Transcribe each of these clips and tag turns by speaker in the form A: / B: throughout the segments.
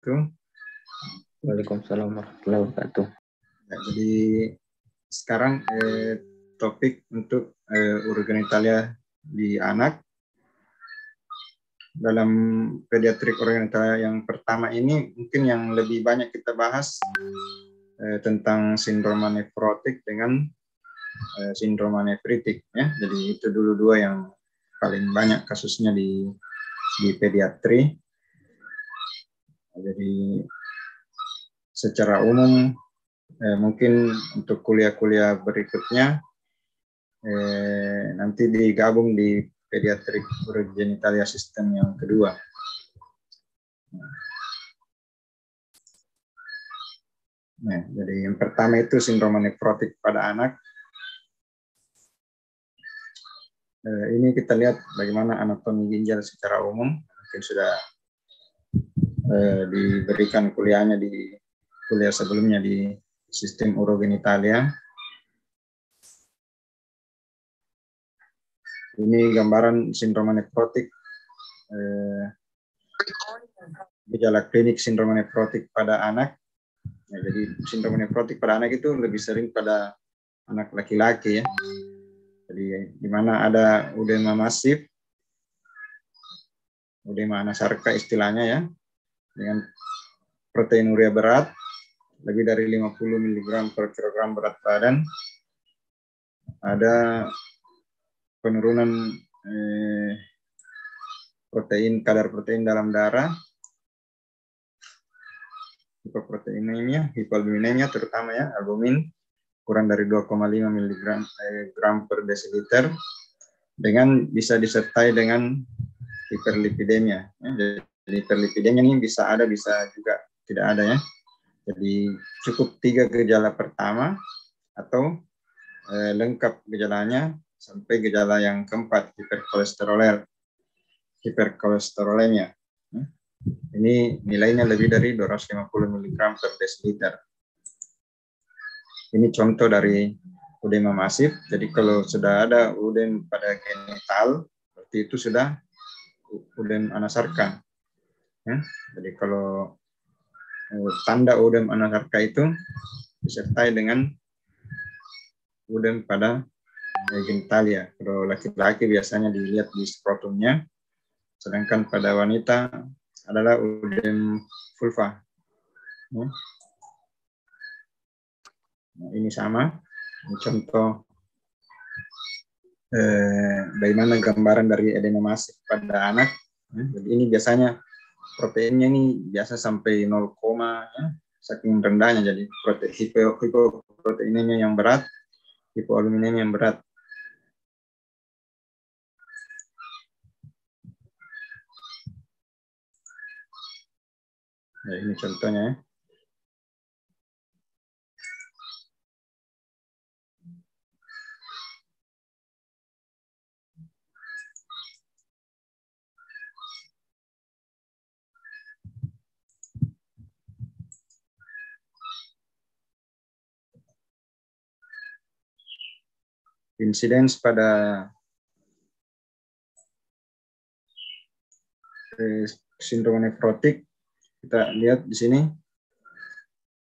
A: Waalaikumsalam warahmatullahi wabarakatuh.
B: Ya, jadi sekarang topik untuk urogenitalia di anak. Dalam pediatrik urogenitalia yang pertama ini mungkin yang lebih banyak kita bahas tentang sindroma nefrotik dengan sindroma nefritik ya. Jadi itu dulu dua yang paling banyak kasusnya di pediatri. Jadi secara umum mungkin untuk kuliah-kuliah berikutnya nanti digabung di pediatrik urogenitalia sistem yang kedua. Nah, jadi yang pertama itu sindroma nefrotik pada anak. Ini kita lihat bagaimana anatomi ginjal secara umum. Mungkin sudah diberikan kuliahnya di kuliah sebelumnya di sistem urogenitalia. Ini gambaran sindroma nefrotik, gejala klinik sindroma nefrotik pada anak. Ya, jadi sindroma nefrotik pada anak itu lebih sering pada anak laki-laki ya. Jadi di mana ada udema masif, udema anasarka istilahnya ya, dengan proteinuria berat lebih dari 50 mg per kilogram berat badan, ada penurunan kadar protein dalam darah, hipoproteinemia, hipoalbuminemia terutama ya, albumin kurang dari 2,5 mg per desiliter, dengan bisa disertai dengan hiperlipidemia. Jadi hiperlipidemia ini bisa ada, bisa juga tidak ada ya. Jadi cukup 3 gejala pertama atau lengkap gejalanya sampai gejala yang keempat, hiperkolesterolemia. Ini nilainya lebih dari 250 mg per desiliter. Ini contoh dari udema masif. Jadi kalau sudah ada udem pada genital, berarti itu sudah udem anasarka. Ya. Jadi kalau tanda udem anasarka itu disertai dengan udem pada genitalia. Kalau laki-laki biasanya dilihat di skrotumnya, sedangkan pada wanita adalah udem vulva. Ya. Nah, ini sama, ini contoh bagaimana gambaran dari edema masif pada anak. Jadi ini biasanya proteinnya ini biasa sampai 0, ya, saking rendahnya. Jadi hipoproteinemia yang berat, hipoalbuminemia yang berat. Nah, ini contohnya ya. Insiden pada sindrom nefrotik, kita lihat di sini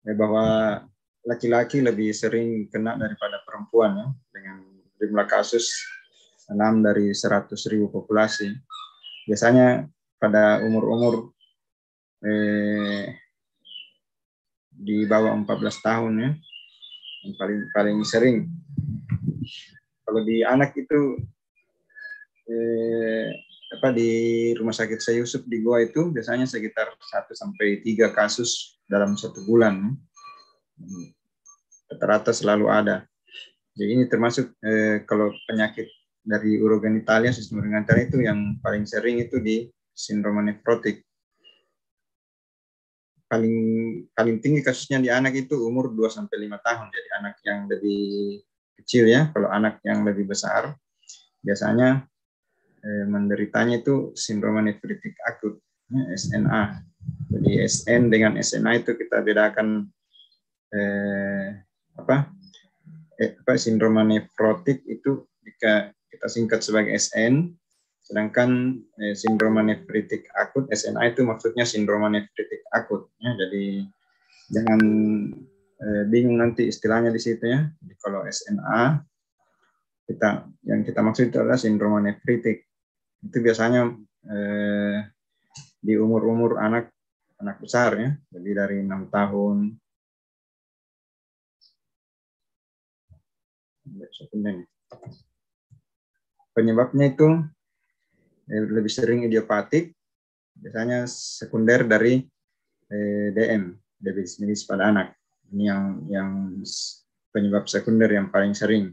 B: bahwa laki-laki lebih sering kena daripada perempuan ya, dengan jumlah kasus 6 dari 100.000 populasi. Biasanya pada umur-umur di bawah 14 tahun ya, yang paling sering. Kalau di anak itu di Rumah Sakit Syekh Yusuf di Goa itu biasanya sekitar 1 sampai 3 kasus dalam 1 bulan. Rata-rata selalu ada. Jadi ini termasuk kalau penyakit dari urogenitalia, sistem urogenitalia itu yang paling sering itu di sindroma nefrotik. Paling tinggi kasusnya di anak itu umur 2 sampai 5 tahun. Jadi anak yang lebih kecil ya. Kalau anak yang lebih besar biasanya menderitanya itu sindroma nefritik akut, SNA. Jadi SN dengan SNA itu kita bedakan sindroma nefrotik itu jika kita singkat sebagai SN, Sedangkan sindroma nefritik akut SNA itu maksudnya sindroma nefritik akut ya. Jadi jangan bingung nanti istilahnya di situ ya. Jadi kalau SNA yang kita maksud itu adalah sindroma nefritik. Itu biasanya di umur-umur anak besar ya, jadi dari 6 tahun. Penyebabnya itu lebih sering idiopatik, biasanya sekunder dari DM, diabetes mellitus pada anak. Ini yang penyebab sekunder yang paling sering.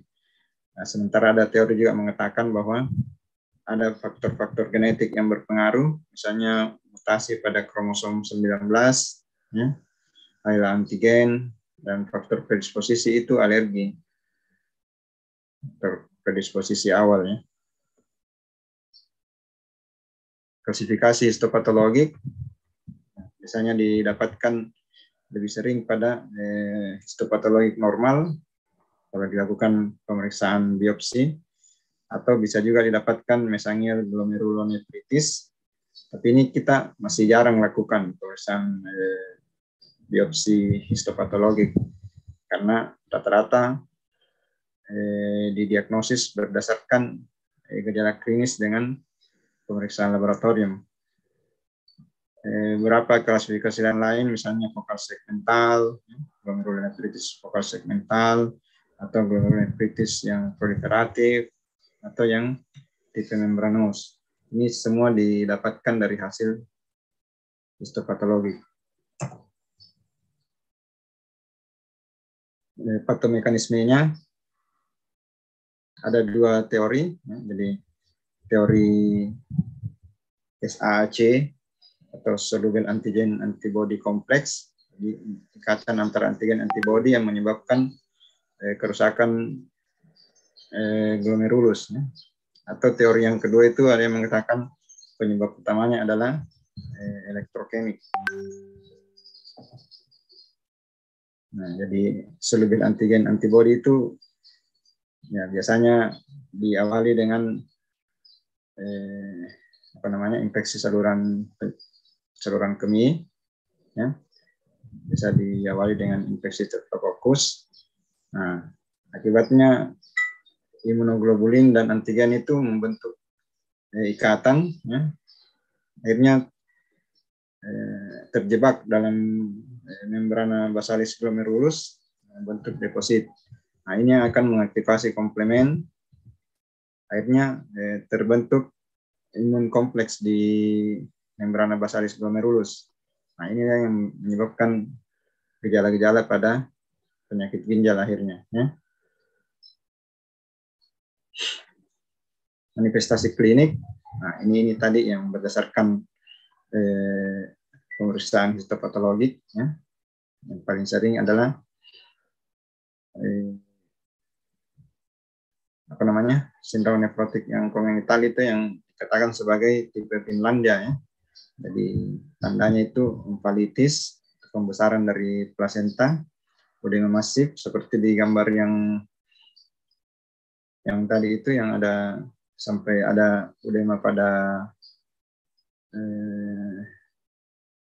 B: Nah, sementara ada teori juga mengatakan bahwa ada faktor-faktor genetik yang berpengaruh, misalnya mutasi pada kromosom 19, ya, allele antigen, dan faktor predisposisi itu alergi. Faktor predisposisi awal ya. Klasifikasi histopatologik biasanya didapatkan lebih sering pada histopatologik normal kalau dilakukan pemeriksaan biopsi, atau bisa juga didapatkan mesangial glomerulonefritis. Tapi ini kita masih jarang lakukan pemeriksaan biopsi histopatologik karena rata-rata didiagnosis berdasarkan gejala klinis dengan pemeriksaan laboratorium. Beberapa klasifikasi lain, misalnya fokal segmental, glomerulonefritis fokal segmental, atau glomerulonefritis yang proliferatif, atau yang tipe membranus. Ini semua didapatkan dari hasil histopatologi. Patomekanismenya ada dua teori, ya, jadi teori SAAC atau soluble antigen antibody complex, jadi ikatan antara antigen antibody yang menyebabkan kerusakan glomerulus. Ya. Atau teori yang kedua itu ada yang mengatakan penyebab utamanya adalah elektrokemik. Nah, jadi soluble antigen antibody itu ya biasanya diawali dengan infeksi saluran kemih, ya. Bisa diawali dengan infeksi streptococcus. Nah, akibatnya imunoglobulin dan antigen itu membentuk ikatan, ya. Akhirnya terjebak dalam membrana basalis glomerulus, bentuk deposit. Nah, ini akan mengaktifasi komplemen, akhirnya terbentuk imun kompleks di membrana basalis glomerulus. Nah, ini yang menyebabkan gejala-gejala pada penyakit ginjal akhirnya. Ya. Manifestasi klinik, nah ini tadi yang berdasarkan pemeriksaan histopatologik, ya. Yang paling sering adalah sindrom nefrotik yang kongenital itu yang dikatakan sebagai tipe Finlandia, ya. Jadi tandanya itu emphalitis, pembesaran dari plasenta, udema masif seperti di gambar yang tadi itu, yang ada sampai ada udema pada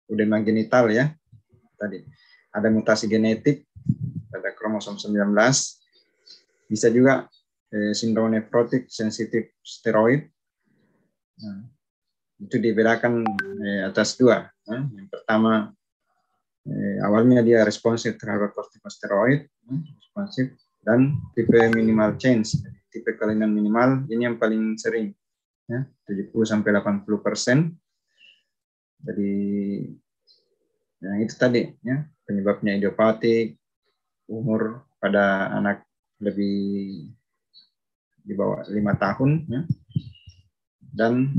B: udema genital, ya. Tadi ada mutasi genetik pada kromosom 19. Bisa juga sindrom nefrotik sensitif steroid. Nah, itu dibedakan atas dua. Yang pertama, awalnya dia responsif terhadap kortikosteroid, responsif, dan tipe minimal change, tipe kelainan minimal, ini yang paling sering, ya, 70-80%. Jadi yang itu tadi, ya, penyebabnya idiopatik, umur pada anak lebih di bawah 5 tahun, ya, dan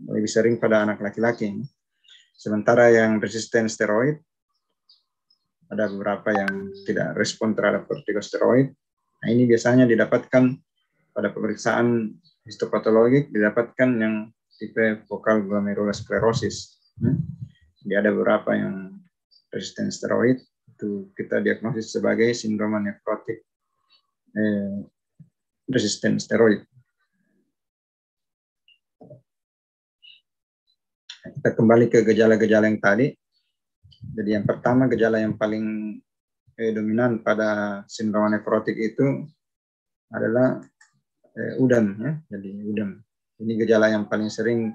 B: lebih sering pada anak laki-laki. Sementara yang resisten steroid, ada beberapa yang tidak respon terhadap kortikosteroid. Nah, ini biasanya didapatkan pada pemeriksaan histopatologik, didapatkan yang tipe fokal glomerulosklerosis. Jadi ada beberapa yang resisten steroid, itu kita diagnosis sebagai sindroma nefrotik resisten steroid. Kita kembali ke gejala-gejala yang tadi. Jadi yang pertama, gejala yang paling dominan pada sindrom nefrotik itu adalah udem, ya. Jadi udem. Ini gejala yang paling sering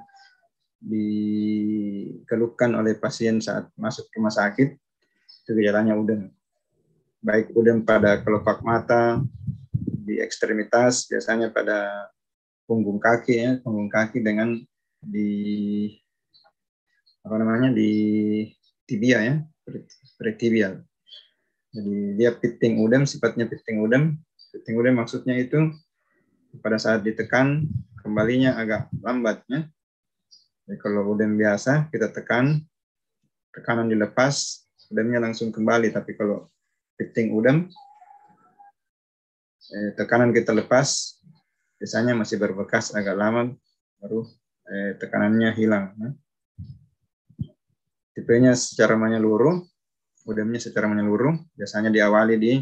B: dikeluhkan oleh pasien saat masuk rumah sakit. Itu gejalanya udem. Baik udem pada kelopak mata, di ekstremitas, biasanya pada punggung kaki, ya, punggung kaki dengan di tibia, ya, pretibial. Jadi dia piting udem, sifatnya piting udem. Piting udem maksudnya itu pada saat ditekan kembalinya agak lambat, ya. Jadi kalau udem biasa kita tekan, tekanan dilepas, udemnya langsung kembali. Tapi kalau piting udem, tekanan kita lepas, biasanya masih berbekas agak lama, baru tekanannya hilang. Tipenya secara menyeluruh, udemnya secara menyeluruh, biasanya diawali di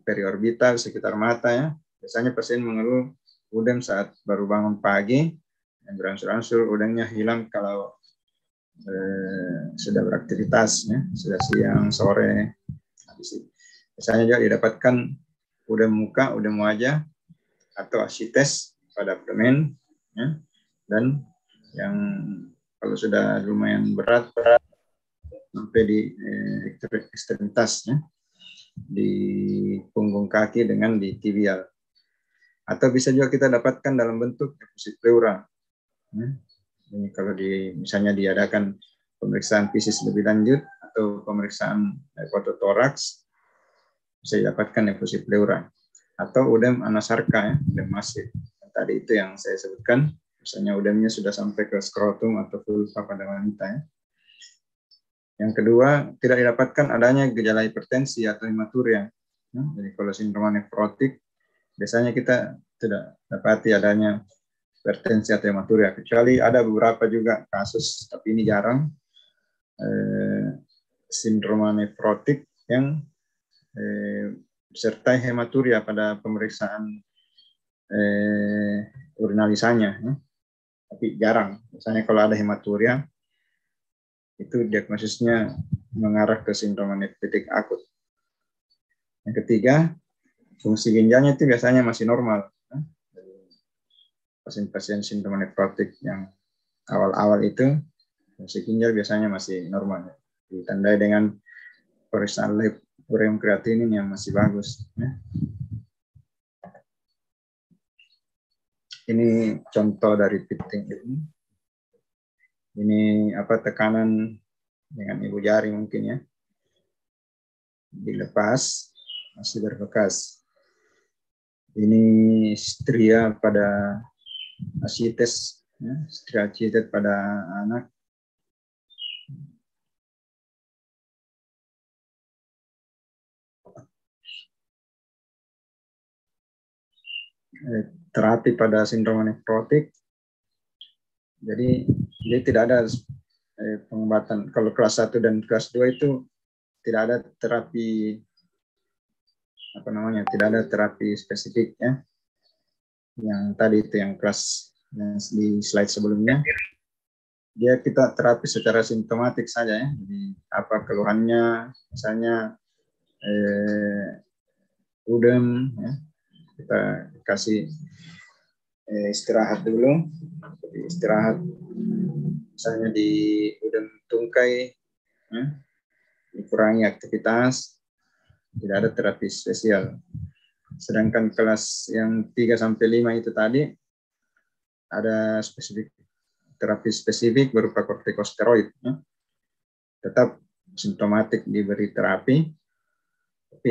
B: periorbital sekitar mata, ya. Biasanya pasien mengeluh udem saat baru bangun pagi, yang beransur-ansur udemnya hilang kalau sudah beraktivitas, ya, sudah siang, sore. Biasanya juga didapatkan udem muka, udem wajah, atau asites pada abdomen, ya. Dan yang kalau sudah lumayan berat sampai di ekstremitas, ya, di punggung kaki dengan di tibial. Atau bisa juga kita dapatkan dalam bentuk deposit pleura. Ini kalau misalnya diadakan pemeriksaan fisik lebih lanjut atau pemeriksaan fototoraks, bisa didapatkan deposit pleura. Atau udem anasarka, ya, udem masif. Tadi itu yang saya sebutkan, misalnya udemnya sudah sampai ke skrotum atau vulva pada wanita, ya. Yang kedua, tidak didapatkan adanya gejala hipertensi atau hematuria. Jadi kalau sindrom nefrotik, biasanya kita tidak dapati adanya hipertensi atau hematuria, kecuali ada beberapa juga kasus, tapi ini jarang, sindrom nefrotik yang disertai hematuria pada pemeriksaan urinalisanya, ya. Tapi jarang. Misalnya kalau ada hematuria, itu diagnosisnya mengarah ke sindrom nefritik akut. Yang ketiga, fungsi ginjalnya itu biasanya masih normal. Pasien-pasien sindrom nefrotik yang awal-awal itu, fungsi ginjal biasanya masih normal, ditandai dengan pemeriksaan lab ureum kreatinin yang masih bagus, ya. Ini contoh dari piting ini. Ini tekanan dengan ibu jari mungkin, ya. Dilepas, masih berbekas. Ini stria pada asites, ya, stria asites pada anak. Terapi pada sindrom nefrotik. Jadi dia tidak ada pengobatan. Kalau kelas 1 dan kelas 2 itu tidak ada terapi tidak ada terapi spesifik, ya. Yang tadi itu yang kelas yang di slide sebelumnya, dia kita terapi secara simptomatik saja, ya. Jadi apa keluhannya, misalnya udem, ya, kita kasih istirahat dulu. Jadi istirahat misalnya di udem tungkai, ya, dikurangi aktivitas, tidak ada terapi spesial. Sedangkan kelas yang 3-5 itu tadi ada terapi spesifik berupa kortikosteroid, ya. Tetap simptomatik diberi terapi, tapi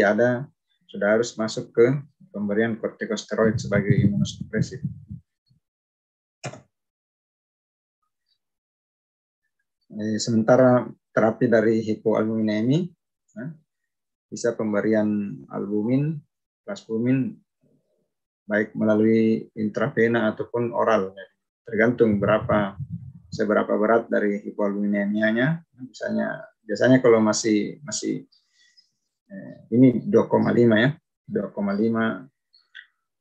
B: sudah harus masuk ke pemberian kortikosteroid sebagai imunosupresif. Sementara terapi dari hipoalbuminemi, ya, bisa pemberian albumin, plasbumin, baik melalui intravena ataupun oral, ya. Tergantung seberapa berat dari hipoalbuminemianya. Biasanya kalau masih ini 2,5, ya, 2,5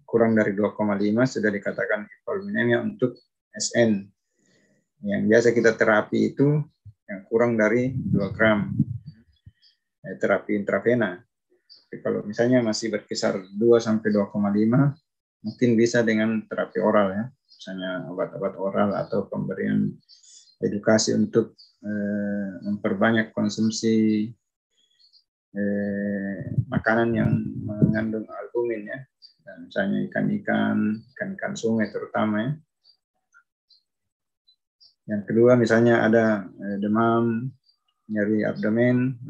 B: kurang dari 2,5 sudah dikatakan hipoalbuminemia untuk SN. Yang biasa kita terapi itu yang kurang dari 2 gram terapi intravena. Tapi kalau misalnya masih berkisar 2 sampai 2,5, mungkin bisa dengan terapi oral ya, misalnya obat-obat oral atau pemberian edukasi untuk memperbanyak konsumsi makanan yang mengandung albumin ya, dan misalnya ikan-ikan sungai terutama ya. Yang kedua misalnya ada demam, nyeri abdomen,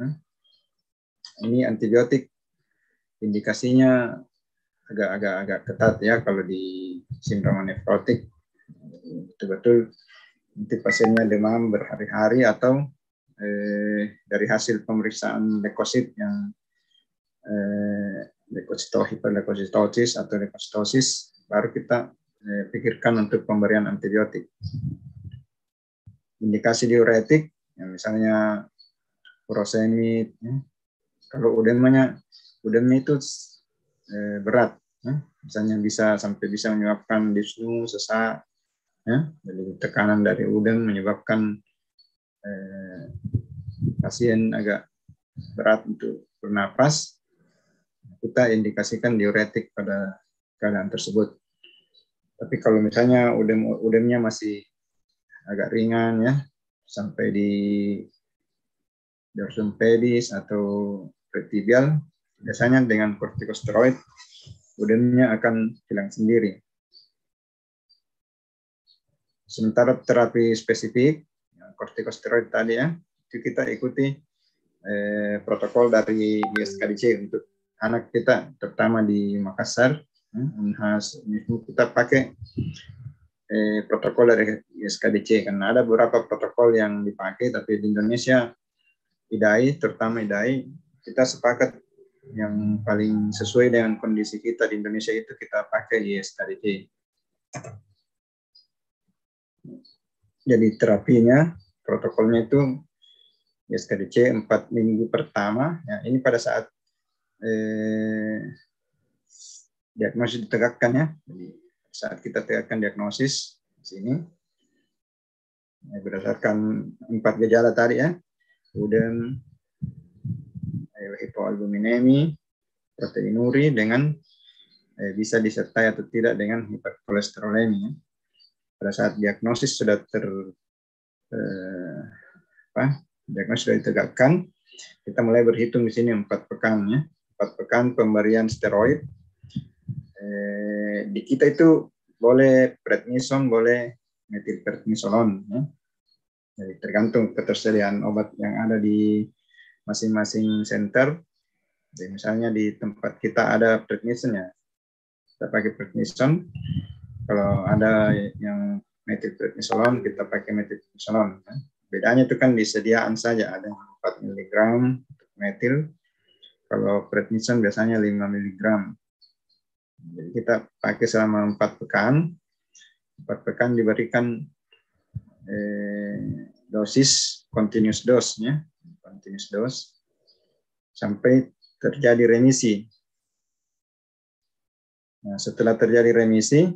B: ini antibiotik indikasinya agak ketat ya kalau di sindrom nefrotik, betul-betul nanti pasiennya demam berhari-hari atau dari hasil pemeriksaan leukosit yang hiperleukositosis atau leukositosis, baru kita pikirkan untuk pemberian antibiotik. Indikasi diuretik, ya misalnya furosemid, ya. Kalau udemnya itu berat, ya. Misalnya sampai bisa menyebabkan disnu, sesak, ya. Jadi tekanan dari udem menyebabkan pasien agak berat untuk bernapas, kita indikasikan diuretik pada keadaan tersebut. Tapi kalau misalnya udemnya masih agak ringan ya, sampai di dorsum pedis atau pretibial, biasanya dengan kortikosteroid udemnya akan hilang sendiri. Sementara terapi spesifik, kortikosteroid tadi ya, itu kita ikuti protokol dari ISKDC untuk anak kita, terutama di Makassar. Unhas kita pakai protokol dari ISKDC, karena ada beberapa protokol yang dipakai, tapi di Indonesia IDAI, terutama IDAI, kita sepakat yang paling sesuai dengan kondisi kita di Indonesia itu kita pakai ISKDC. Jadi terapinya, protokolnya itu ISKDC 4 minggu pertama. Ya, ini pada saat diagnosis ditegakkan ya. Jadi saat kita tegakkan diagnosis di sini, berdasarkan 4 gejala tadi ya, udem, hipoalbuminemi, proteinuri dengan bisa disertai atau tidak dengan hiperkolesterolemi. Pada saat diagnosis sudah diagnosis sudah ditegakkan, kita mulai berhitung di sini 4 pekan ya. 4 pekan pemberian steroid. Di kita itu boleh prednison, boleh metilprednisolon ya. Jadi tergantung ketersediaan obat yang ada di masing-masing center. Jadi misalnya di tempat kita ada prednison ya, kita pakai prednison. Kalau ada yang metilprednisolon, kita pakai metilprednisolon. Bedanya itu kan di sediaan saja, ada 4 mg untuk metil. Kalau prednison biasanya 5 mg. Jadi kita pakai selama 4 pekan. 4 pekan diberikan dosis continuous dose ya, continuous dose sampai terjadi remisi. Nah, setelah terjadi remisi,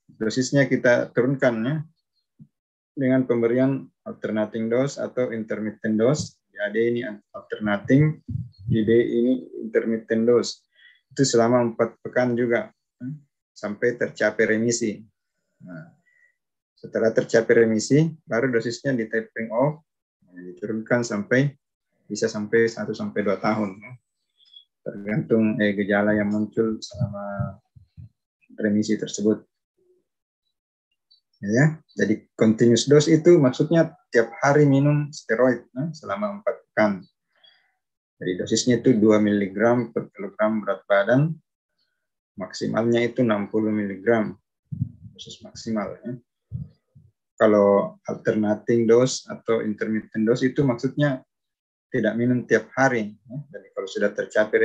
B: dosisnya kita turunkan ya, dengan pemberian alternating dose atau intermittent dose. Jadi ini alternating, JD ini intermittent dose. Itu selama 4 pekan juga sampai tercapai remisi. Nah, setelah tercapai remisi, baru dosisnya di tapering off, diturunkan bisa sampai 1 sampai 2 tahun. Tergantung gejala yang muncul selama remisi tersebut. Ya, jadi continuous dose itu maksudnya tiap hari minum steroid selama 4 pekan. Jadi dosisnya itu 2 mg per kilogram berat badan, maksimalnya itu 60 mg dosis maksimal. Ya. Kalau alternating dose atau intermittent dose itu maksudnya tidak minum tiap hari. Ya. Jadi kalau sudah tercapai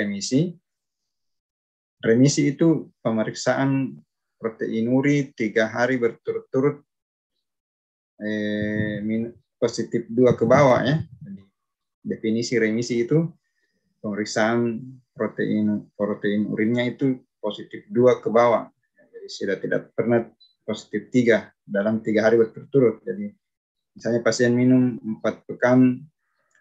B: remisi itu pemeriksaan proteinuri 3 hari berturut-turut positif 2 ke bawah ya. Jadi, definisi remisi itu pemeriksaan protein urinnya itu positif 2 ke bawah. Jadi sudah tidak pernah positif 3 dalam 3 hari berturut-turut. Jadi misalnya pasien minum 4 pekan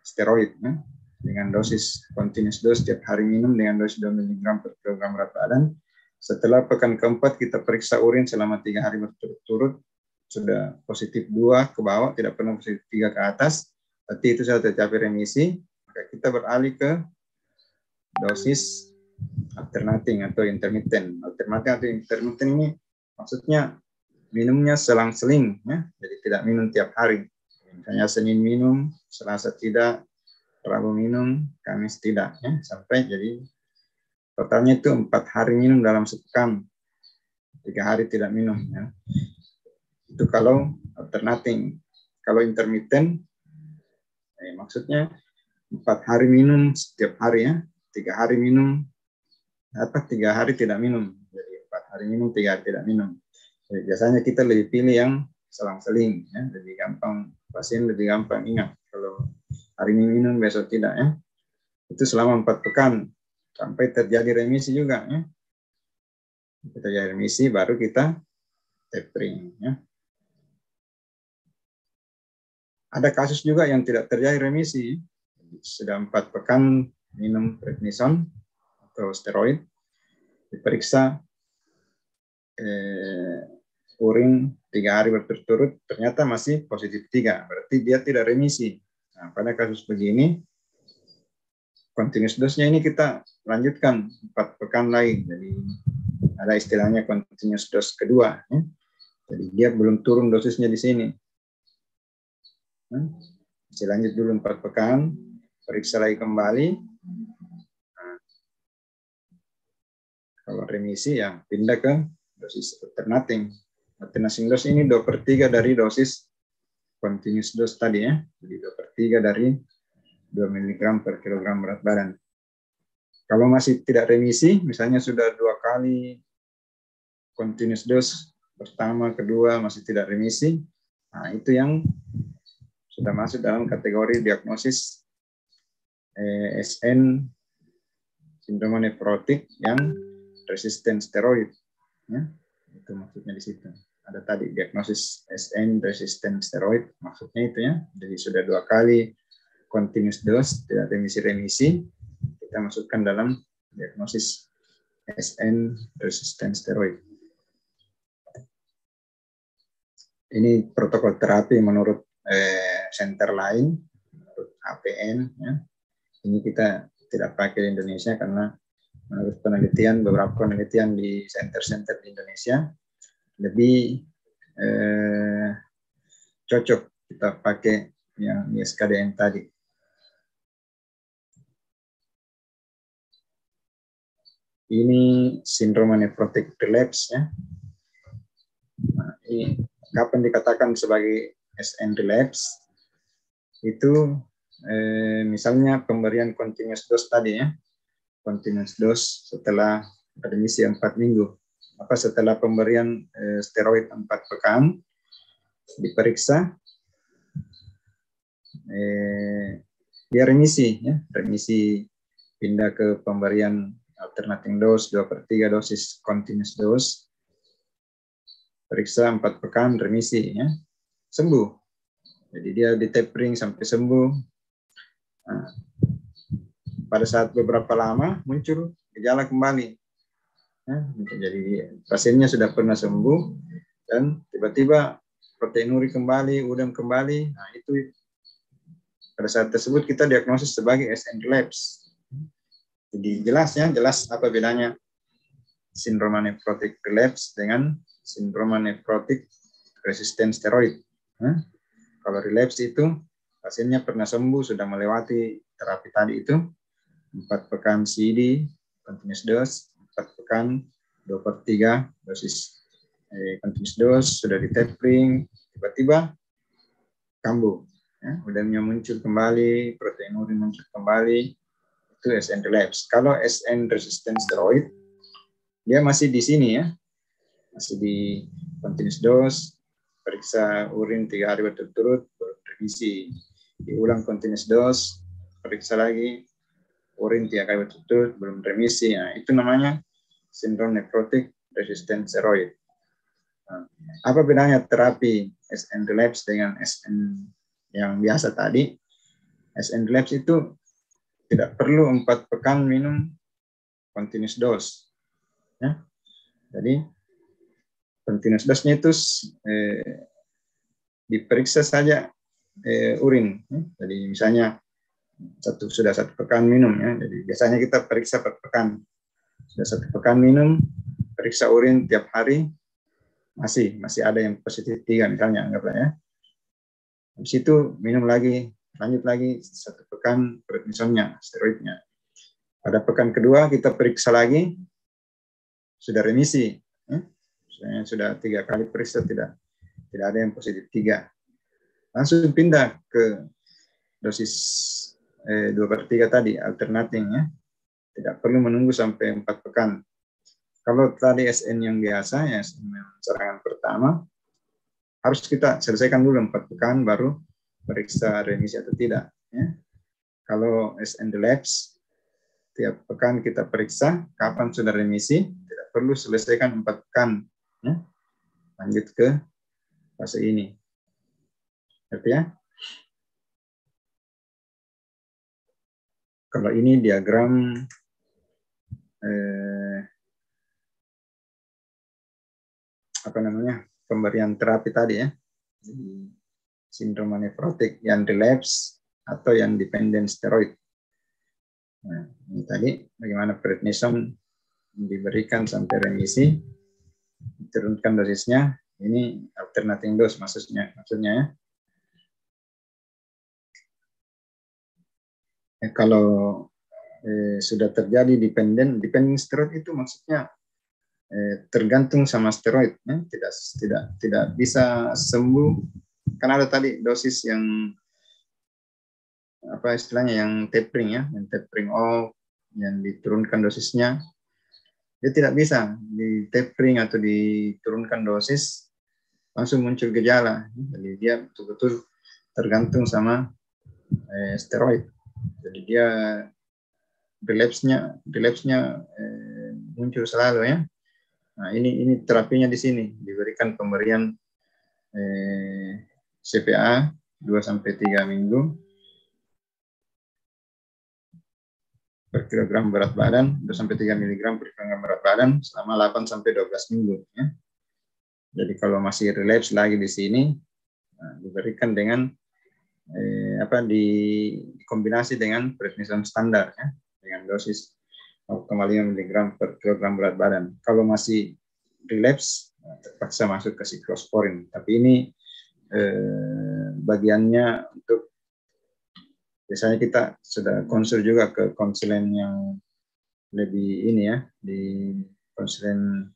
B: steroid ya, dengan dosis continuous dose setiap hari minum dengan dosis 2 mg per kilogram berat badan. Setelah pekan keempat kita periksa urin selama 3 hari berturut-turut, sudah positif 2 ke bawah, tidak pernah positif 3 ke atas, berarti itu sudah tercapai remisi, maka kita beralih ke dosis alternating atau intermittent. Alternating atau intermittent ini maksudnya minumnya selang-seling, ya, jadi tidak minum tiap hari. Misalnya Senin minum, Selasa tidak, Rabu minum, Kamis tidak, ya, sampai jadi totalnya itu 4 hari minum dalam sepekan, 3 hari tidak minum. Ya. Itu kalau alternating. Kalau intermittent, maksudnya 4 hari minum setiap hari ya, 3 hari minum, 3 hari tidak minum. Jadi 4 hari minum, 3 hari tidak minum. Jadi biasanya kita lebih pilih yang selang-seling, ya, lebih gampang, pasien lebih gampang ingat. Kalau hari ini minum, besok tidak, ya. Itu selama 4 pekan. Sampai terjadi remisi juga, ya. Kita terjadi remisi, baru kita tapering, ya. Ada kasus juga yang tidak terjadi remisi, sudah 4 pekan minum prednison atau steroid, diperiksa urin 3 hari berturut-turut, ternyata masih positif 3, berarti dia tidak remisi. Nah, pada kasus begini, continuous dose-nya ini kita lanjutkan 4 pekan lagi. Jadi ada istilahnya continuous dose kedua. Ya. Jadi dia belum turun dosisnya di sini. Masih lanjut dulu 4 pekan, periksa lagi kembali. Nah, kalau remisi ya pindah ke dosis alternating. Alternating dose ini 2/3 dari dosis continuous dose tadi ya. Jadi 2/3 dari 2 mg per kilogram berat badan. Kalau masih tidak remisi, misalnya sudah 2 kali continuous dose, pertama, kedua masih tidak remisi, nah itu yang sudah masuk dalam kategori diagnosis SN, sindroma nefrotik yang resisten steroid. Ya, itu maksudnya di situ. Ada tadi diagnosis SN resisten steroid, maksudnya itu ya. Jadi sudah 2 kali continuous dose, tidak remisi-remisi, kita masukkan dalam diagnosis SN resistant steroid. Ini protokol terapi menurut center lain, menurut APN. Ya. Ini kita tidak pakai di Indonesia karena menurut penelitian, beberapa penelitian di center-center di Indonesia, lebih cocok kita pakai yang ISKDN tadi. Ini sindroma nefrotik relapse ya. Nah, ini kapan dikatakan sebagai SN relapse? Itu misalnya pemberian continuous dose tadi ya. Continuous dose setelah remisi 4 minggu. Maka setelah pemberian steroid 4 pekan diperiksa dia remisi ya, remisi pindah ke pemberian alternating dose 2/3 dosis continuous dose, periksa 4 pekan remisi ya, sembuh. Jadi dia di tapering sampai sembuh. Nah, pada saat beberapa lama muncul gejala kembali. Ya, jadi pasiennya sudah pernah sembuh dan tiba-tiba proteinuri kembali, udem kembali. Nah, itu pada saat tersebut kita diagnosis sebagai SN relapse. Jadi jelas apa bedanya sindroma nefrotik relapse dengan sindroma nefrotik resisten steroid. Kalau relapse itu pasiennya pernah sembuh, sudah melewati terapi tadi itu, 4 pekan CD, continuous dose, 4 pekan 2/3 dosis continuous dose, sudah di tapering, tiba-tiba kambuh. Ya, udahnya muncul kembali, proteinuri muncul kembali, itu SN relapse. Kalau SN resistant steroid, dia masih di sini ya, masih di continuous dose, periksa urin 3 hari berturut-turut, remisi, diulang continuous dose, periksa lagi urin 3 kali berturut-turut, belum remisi. Nah, itu namanya sindrom nefrotik resistant steroid. Apa bedanya terapi SN relapse dengan SN yang biasa tadi? SN relapse itu tidak perlu 4 pekan minum continuous dose. Ya. Jadi continuous dose-nya itu diperiksa saja urin. Ya. Jadi misalnya sudah 1 pekan minum, ya. Jadi biasanya kita periksa per pekan. Sudah 1 pekan minum, periksa urin tiap hari, masih ada yang positif 3 misalnya, anggaplah ya. Habis itu minum lagi, lanjut lagi 1 pekan prednisonnya, steroidnya. Pada pekan kedua kita periksa lagi, sudah remisi. Ya. Sudah 3 kali periksa tidak ada yang positif 3. Langsung pindah ke dosis 2/3 tadi, alternating, ya. Tidak perlu menunggu sampai 4 pekan. Kalau tadi SN yang biasa, ya serangan pertama, harus kita selesaikan dulu 4 pekan, baru periksa remisi atau tidak. Ya. Kalau SN relapse, tiap pekan kita periksa kapan sudah remisi, tidak perlu selesaikan 4 pekan. Ya. Lanjut ke fase ini. Ngerti ya? Kalau ini diagram pemberian terapi tadi, ya, sindrom nefrotik yang relapse atau yang dependent steroid. Nah, ini tadi bagaimana prednison diberikan sampai remisi, diturunkan dosisnya. Ini alternating dose maksudnya, ya. Kalau sudah terjadi dependent steroid itu maksudnya tergantung sama steroid, ya. Tidak bisa sembuh, karena ada tadi dosis yang apa istilahnya, yang tapering, ya, yang tapering off, yang diturunkan dosisnya. Dia tidak bisa di tapering atau diturunkan dosis langsung muncul gejala. Jadi dia betul-betul tergantung sama steroid. Jadi dia relapse-nya muncul selalu, ya. Nah, ini terapinya di sini, diberikan pemberian CPA 2-3 minggu per kilogram berat badan, 2-3 mg per kilogram berat badan selama 8-12 minggu, ya. Jadi kalau masih relapse lagi di sini, diberikan dengan dikombinasi dengan prednison standar, ya, dengan dosis 0,5 mg per kilogram berat badan. Kalau masih relapse, terpaksa masuk ke siklosporin. Tapi ini bagiannya untuk, biasanya kita sudah konsul juga ke konsulen yang lebih ini, ya, di konsulen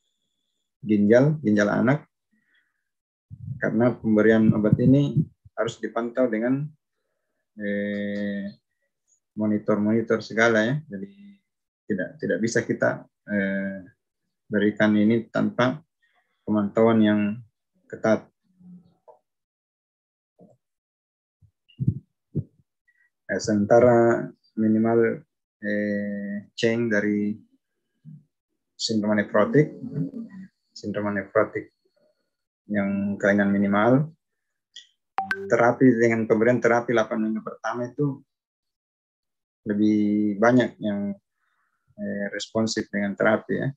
B: ginjal anak, karena pemberian obat ini harus dipantau dengan monitor segala, ya. Jadi tidak bisa kita berikan ini tanpa pemantauan yang ketat. Sementara minimal change dari sindrom nefrotik yang kelainan minimal, dengan pemberian terapi 8 minggu pertama itu lebih banyak yang responsif dengan terapi, ya.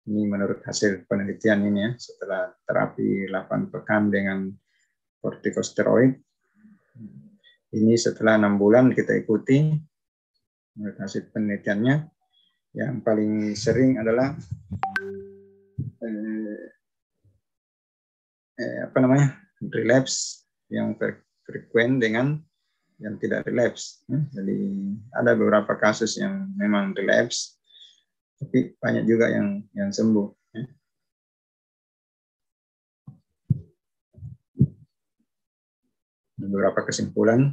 B: Ini menurut hasil penelitian ini, ya, setelah terapi 8 pekan dengan kortikosteroid. Ini setelah 6 bulan kita ikuti, menurut hasil penelitiannya, yang paling sering adalah relapse yang frekuen dengan yang tidak relapse. Jadi ada beberapa kasus yang memang relapse, tapi banyak juga yang sembuh. Beberapa kesimpulan,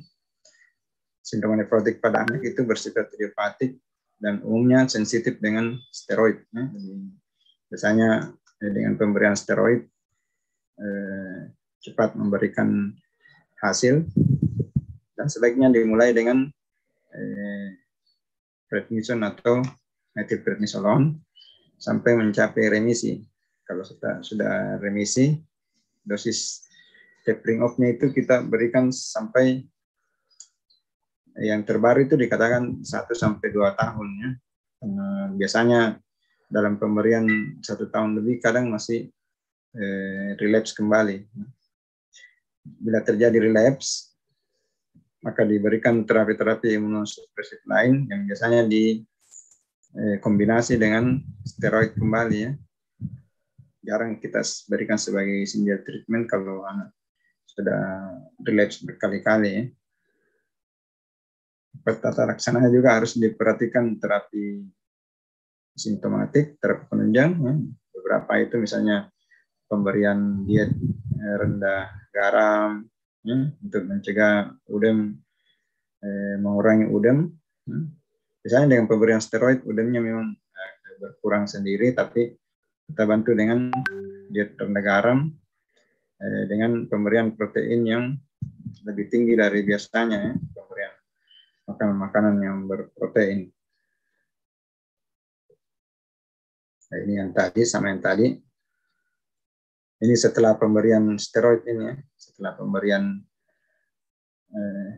B: sindrom nefrotik pada anak itu bersifat idiopatik dan umumnya sensitif dengan steroid. Jadi, biasanya dengan pemberian steroid cepat memberikan hasil, dan sebaiknya dimulai dengan prednison atau methylprednisolone sampai mencapai remisi. Kalau sudah remisi, dosis tapering off-nya itu kita berikan sampai yang terbaru itu dikatakan 1-2 tahun ya. Biasanya dalam pemberian 1 tahun lebih kadang masih relapse kembali. Bila terjadi relapse, maka diberikan terapi-terapi imunosupresif lain yang biasanya dikombinasi dengan steroid kembali ya. Jarang kita berikan sebagai single treatment kalau anak sudah relapse berkali-kali ya. Tata laksananya juga harus diperhatikan terapi simptomatik, terapi penunjang. Ya. Beberapa itu misalnya pemberian diet rendah garam ya, untuk mencegah udem, mengurangi udem. Ya. Biasanya dengan pemberian steroid udemnya memang berkurang sendiri, tapi kita bantu dengan diet rendah garam, dengan pemberian protein yang lebih tinggi dari biasanya ya, pemberian makanan-makanan yang berprotein. Nah, ini yang tadi sama yang tadi. Ini setelah pemberian steroid ini ya, setelah pemberian.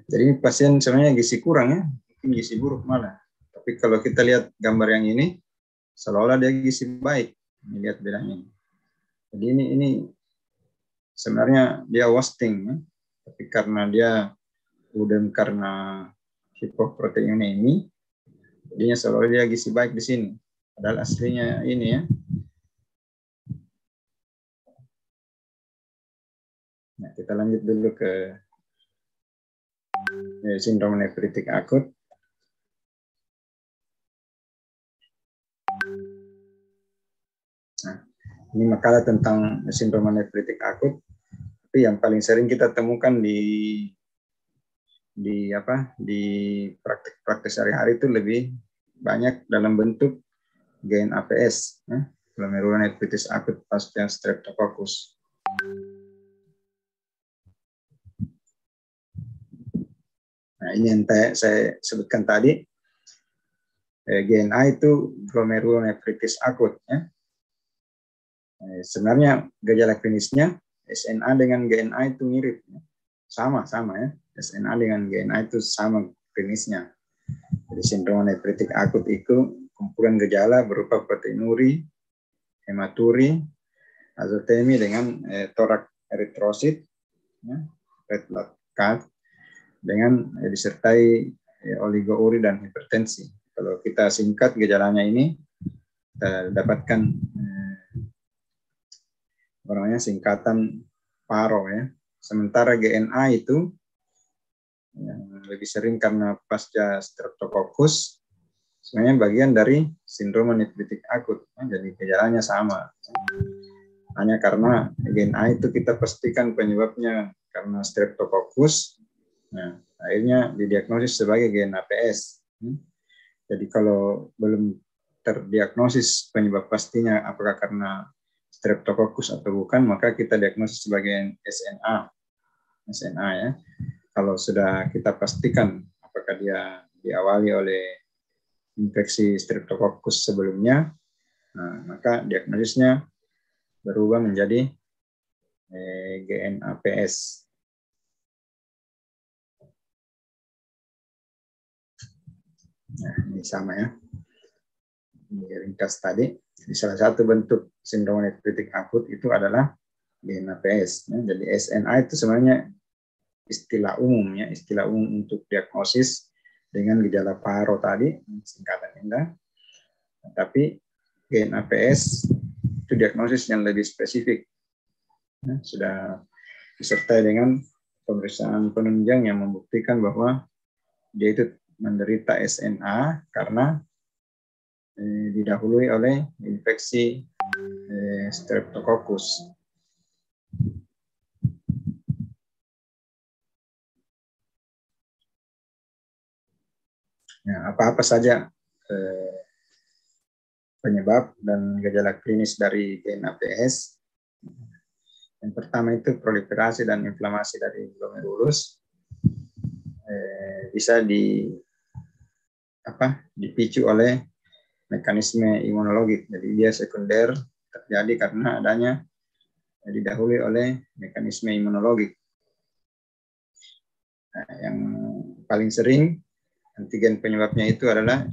B: Jadi pasien sebenarnya gizi kurang ya, mungkin gizi buruk malah. Tapi kalau kita lihat gambar yang ini, seolah-olah dia gizi baik. Ini lihat bedanya. Jadi ini sebenarnya dia wasting ya, tapi karena dia udem karena hipoproteinemi, jadinya seolah-olah dia gizi baik di sini. Padahal aslinya ini ya. Nah, kita lanjut dulu ke sindrom nefritik akut. Nah, ini makalah tentang sindrom nefritik akut. Tapi yang paling sering kita temukan di praktek sehari-hari itu lebih banyak dalam bentuk GNAPS, ya, glomerulonefritis akut pasca streptococcus. Nah, ini yang saya sebutkan tadi. GNA itu glomerulonefritis akut. Ya. Sebenarnya gejala klinisnya SNA dengan GNA itu mirip. Ya. Sama ya. SNA dengan GNA itu sama klinisnya. Jadi sindrom nefritik akut itu kumpulan gejala berupa proteinuri, hematuri, azotemi dengan torak eritrosit, ya, red blood count, dengan disertai oligouri dan hipertensi. Kalau kita singkat gejalanya ini, kita dapatkan singkatan PARO ya. Sementara GNA itu yang lebih sering karena pasca streptococcus, sebenarnya bagian dari sindrom nefritik akut. Jadi gejalanya sama. Hanya karena GNA itu kita pastikan penyebabnya karena streptococcus, nah, akhirnya didiagnosis sebagai GNAPS. Jadi kalau belum terdiagnosis penyebab pastinya apakah karena streptococcus atau bukan, maka kita diagnosis sebagai SNA ya. Kalau sudah kita pastikan apakah dia diawali oleh infeksi streptococcus sebelumnya, nah, maka diagnosisnya berubah menjadi GNAPS. Nah, ini sama ya. Ini ringkas tadi. Jadi salah satu bentuk sindrom nefritik akut itu adalah GNAPS. Ya. Jadi SNA itu sebenarnya istilah umum ya, istilah umum untuk diagnosis dengan gejala PARO tadi, singkatan indah. Tapi GNAPS itu diagnosis yang lebih spesifik. Ya, sudah disertai dengan pemeriksaan penunjang yang membuktikan bahwa dia itu menderita SNA karena didahului oleh infeksi streptococcus. Nah, apa-apa saja penyebab dan gejala klinis dari GNAPS. Yang pertama itu proliferasi dan inflamasi dari glomerulus. Bisa dipicu oleh mekanisme imunologik. Jadi dia sekunder terjadi karena adanya didahului oleh mekanisme imunologi. Nah, yang paling sering antigen penyebabnya itu adalah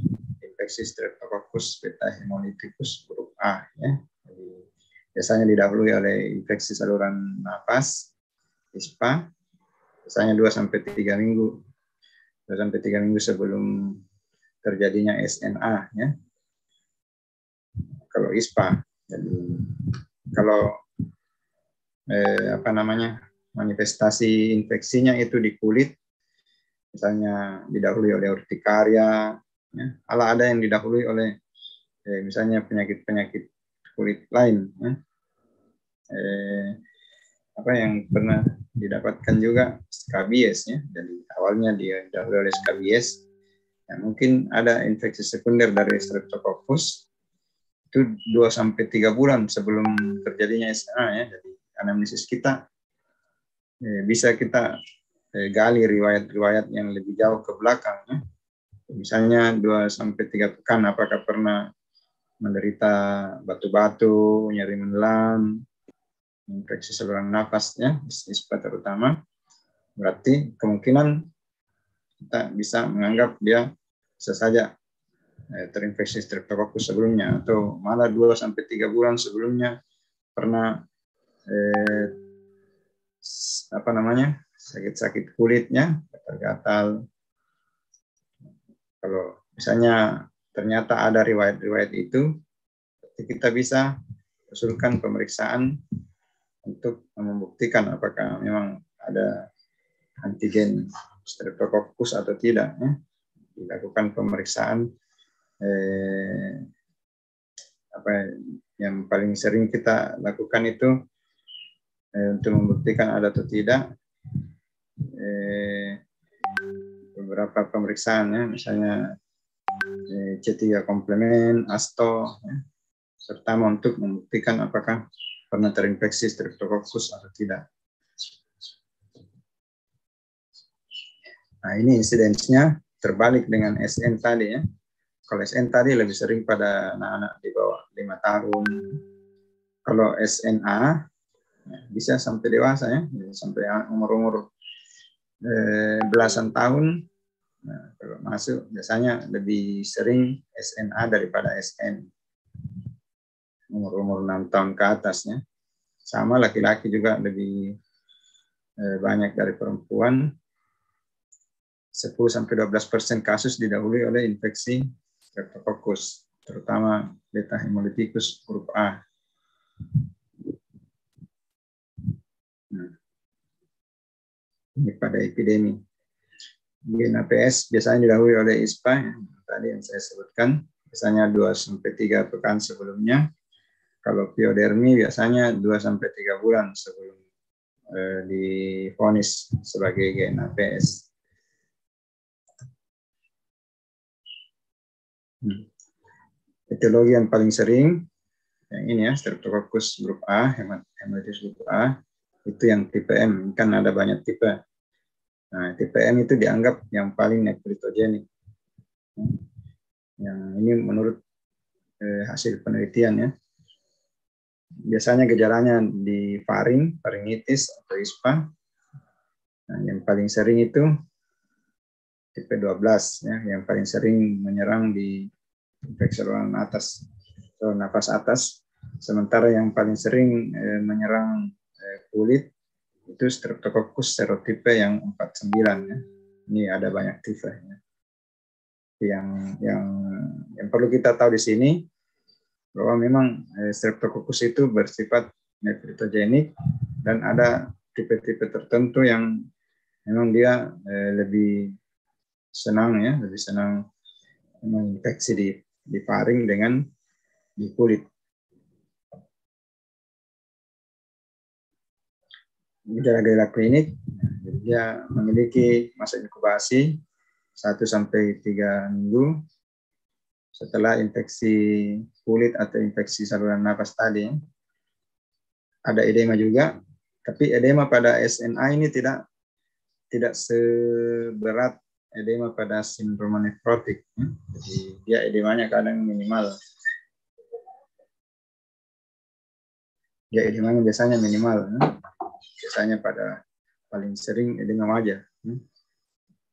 B: infeksi Streptococcus beta hemolyticus grup A. Ya. Jadi, biasanya didahului oleh infeksi saluran nafas, ISPA, biasanya 2-3 minggu. 2-3 minggu sebelum terjadinya SNA. Ya. Kalau ISPA. Jadi, kalau manifestasi infeksinya itu di kulit, misalnya didahului oleh urtikaria, ya. Ada yang didahului oleh misalnya penyakit-penyakit kulit lain. Ya. Yang pernah didapatkan juga skabies, ya. Jadi awalnya dia didahului oleh skabies, ya, mungkin ada infeksi sekunder dari Streptococcus itu 2-3 bulan sebelum terjadinya SNA, ya. Jadi anamnesis kita bisa kita gali riwayat-riwayat yang lebih jauh ke belakang. Ya. Misalnya 2-3 pekan, apakah pernah menderita batu-batu, nyeri menelan, infeksi saluran nafasnya, ISPA terutama, berarti kemungkinan kita bisa menganggap dia bisa saja terinfeksi Streptococcus sebelumnya, atau malah 2-3 bulan sebelumnya pernah sakit-sakit kulitnya, gatal. Kalau misalnya ternyata ada riwayat-riwayat itu, kita bisa usulkan pemeriksaan untuk membuktikan apakah memang ada antigen Streptococcus atau tidak. Ya. Dilakukan pemeriksaan yang paling sering kita lakukan itu untuk membuktikan ada atau tidak beberapa pemeriksaan, ya, misalnya C3 komplement, ASTO, ya, serta untuk membuktikan apakah pernah terinfeksi Streptococcus atau tidak. Nah, ini insidensinya terbalik dengan SN tadi, ya. Kalau SN tadi lebih sering pada anak-anak di bawah 5 tahun. Kalau SNA bisa sampai dewasa, ya, sampai umur-umur belasan tahun. Nah, kalau masuk biasanya lebih sering SNA daripada SN. Umur-umur 6 tahun ke atasnya. Sama laki-laki juga lebih banyak dari perempuan. 10-12% kasus didahului oleh infeksi Streptococcus, terutama beta hemolyticus grup A. Nah, ini pada epidemi. GNAPS biasanya didahului oleh ISPA, ya, tadi yang saya sebutkan, biasanya 2-3 pekan sebelumnya. Kalau piodermi biasanya 2-3 bulan sebelum divonis sebagai GNAPS. Etiologi yang paling sering, yang ini, ya, Streptococcus grup A, hematitis grup A, itu yang tipe M. Kan ada banyak tipe. Nah, tipe M itu dianggap yang paling nekritogenik. Yang ini menurut hasil penelitian, ya. Biasanya gejalanya di faringitis atau ISPA. Nah, yang paling sering itu tipe 12, ya, yang paling sering menyerang di infeksi saluran atas atau nafas atas. Sementara yang paling sering menyerang kulit itu Streptococcus serotipe yang 49, ya. Ini ada banyak tipe, ya. Yang perlu kita tahu di sini bahwa memang Streptococcus itu bersifat nekritogenik dan ada tipe-tipe tertentu yang memang dia lebih senang menginfeksi di faring dengan di kulit. Gejala-gejala klinik, dia memiliki masa inkubasi 1-3 minggu setelah infeksi kulit atau infeksi saluran nafas tadi. Ada edema juga, tapi edema pada SNA ini tidak seberat edema pada sindrom nefrotik. Jadi dia edemanya kadang minimal. dia edemanya biasanya minimal. Biasanya pada paling sering edema wajah.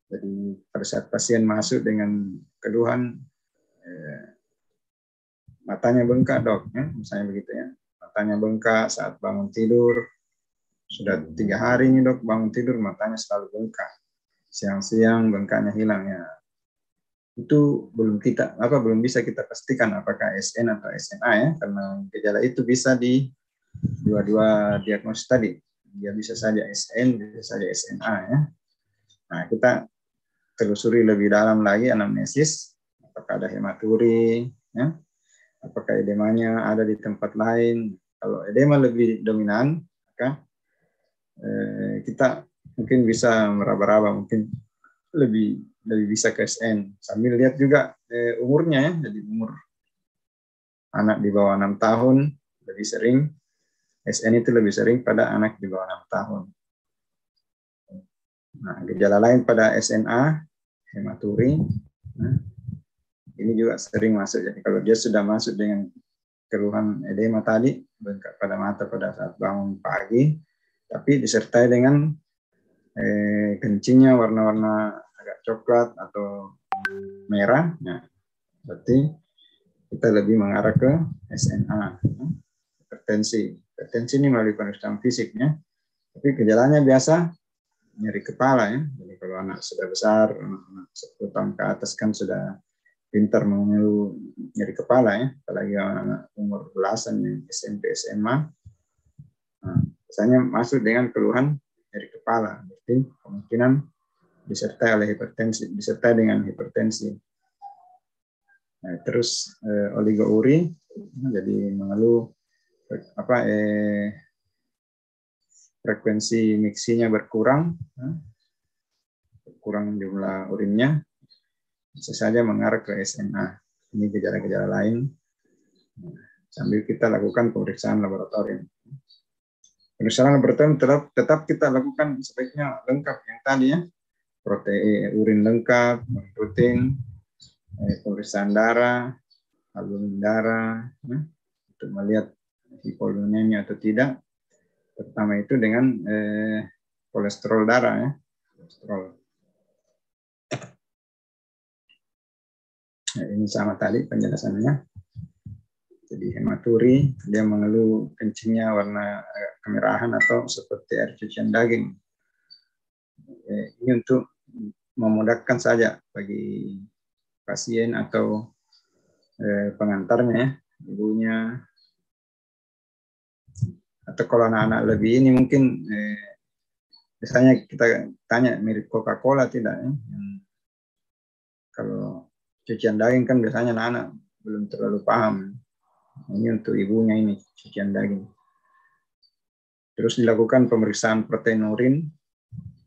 B: Jadi pada saat pasien masuk dengan keluhan matanya bengkak dok, misalnya begitu ya, matanya bengkak saat bangun tidur, sudah 3 hari ini dok bangun tidur matanya selalu bengkak, siang-siang bengkaknya hilang ya, itu belum bisa kita pastikan apakah SN atau SNA ya, karena gejala itu bisa di dua diagnosis tadi, dia bisa saja SN, bisa saja SNA ya. Nah kita telusuri lebih dalam lagi anamnesis, apakah ada hematuri, ya, apakah edemanya ada di tempat lain. Kalau edema lebih dominan, maka kita mungkin bisa meraba-raba, mungkin lebih bisa ke SN. Sambil lihat juga umurnya ya, jadi umur anak di bawah 6 tahun lebih sering, SN itu lebih sering pada anak di bawah 6 tahun. Nah, gejala lain pada SNA, hematuri, ini juga sering masuk. Jadi kalau dia sudah masuk dengan keluhan edema tadi, bengkak pada mata pada saat bangun pagi, tapi disertai dengan kencingnya warna-warna agak coklat atau merah, nah, berarti kita lebih mengarah ke SNA, hipertensi. Hipertensi ini melalui pemeriksaan fisiknya, tapi gejalanya biasa nyeri kepala ya. Jadi kalau anak sudah besar, anak 10 tahun ke atas kan sudah pintar mengeluh nyeri kepala ya, apalagi anak umur belasan yang SMP SMA, nah, biasanya masuk dengan keluhan nyeri kepala, berarti kemungkinan disertai oleh hipertensi, disertai dengan hipertensi. Nah, terus oligouri, jadi mengeluh frekuensi miksinya berkurang jumlah urinnya, bisa saja mengarah ke SNA. Ini gejala-gejala lain. Sambil kita lakukan pemeriksaan laboratorium. Pemeriksaan laboratorium tetap kita lakukan sebaiknya lengkap yang tadi ya. Protein urin lengkap, rutin, pemeriksaan darah, albumin darah, untuk melihat hipovolemia atau tidak. Pertama itu dengan kolesterol darah ya. Kolesterol. Nah, ini sama tadi penjelasannya. Jadi hematuri, dia mengeluh kencingnya warna kemerahan atau seperti air cucian daging. Ini untuk memudahkan saja bagi pasien atau pengantarnya, ibunya. Atau kalau anak-anak lebih ini mungkin biasanya kita tanya mirip Coca-Cola tidak ya? Kalau cucian daging kan biasanya anak-anak belum terlalu paham. Ini untuk ibunya ini cucian daging. Terus dilakukan pemeriksaan protein urin,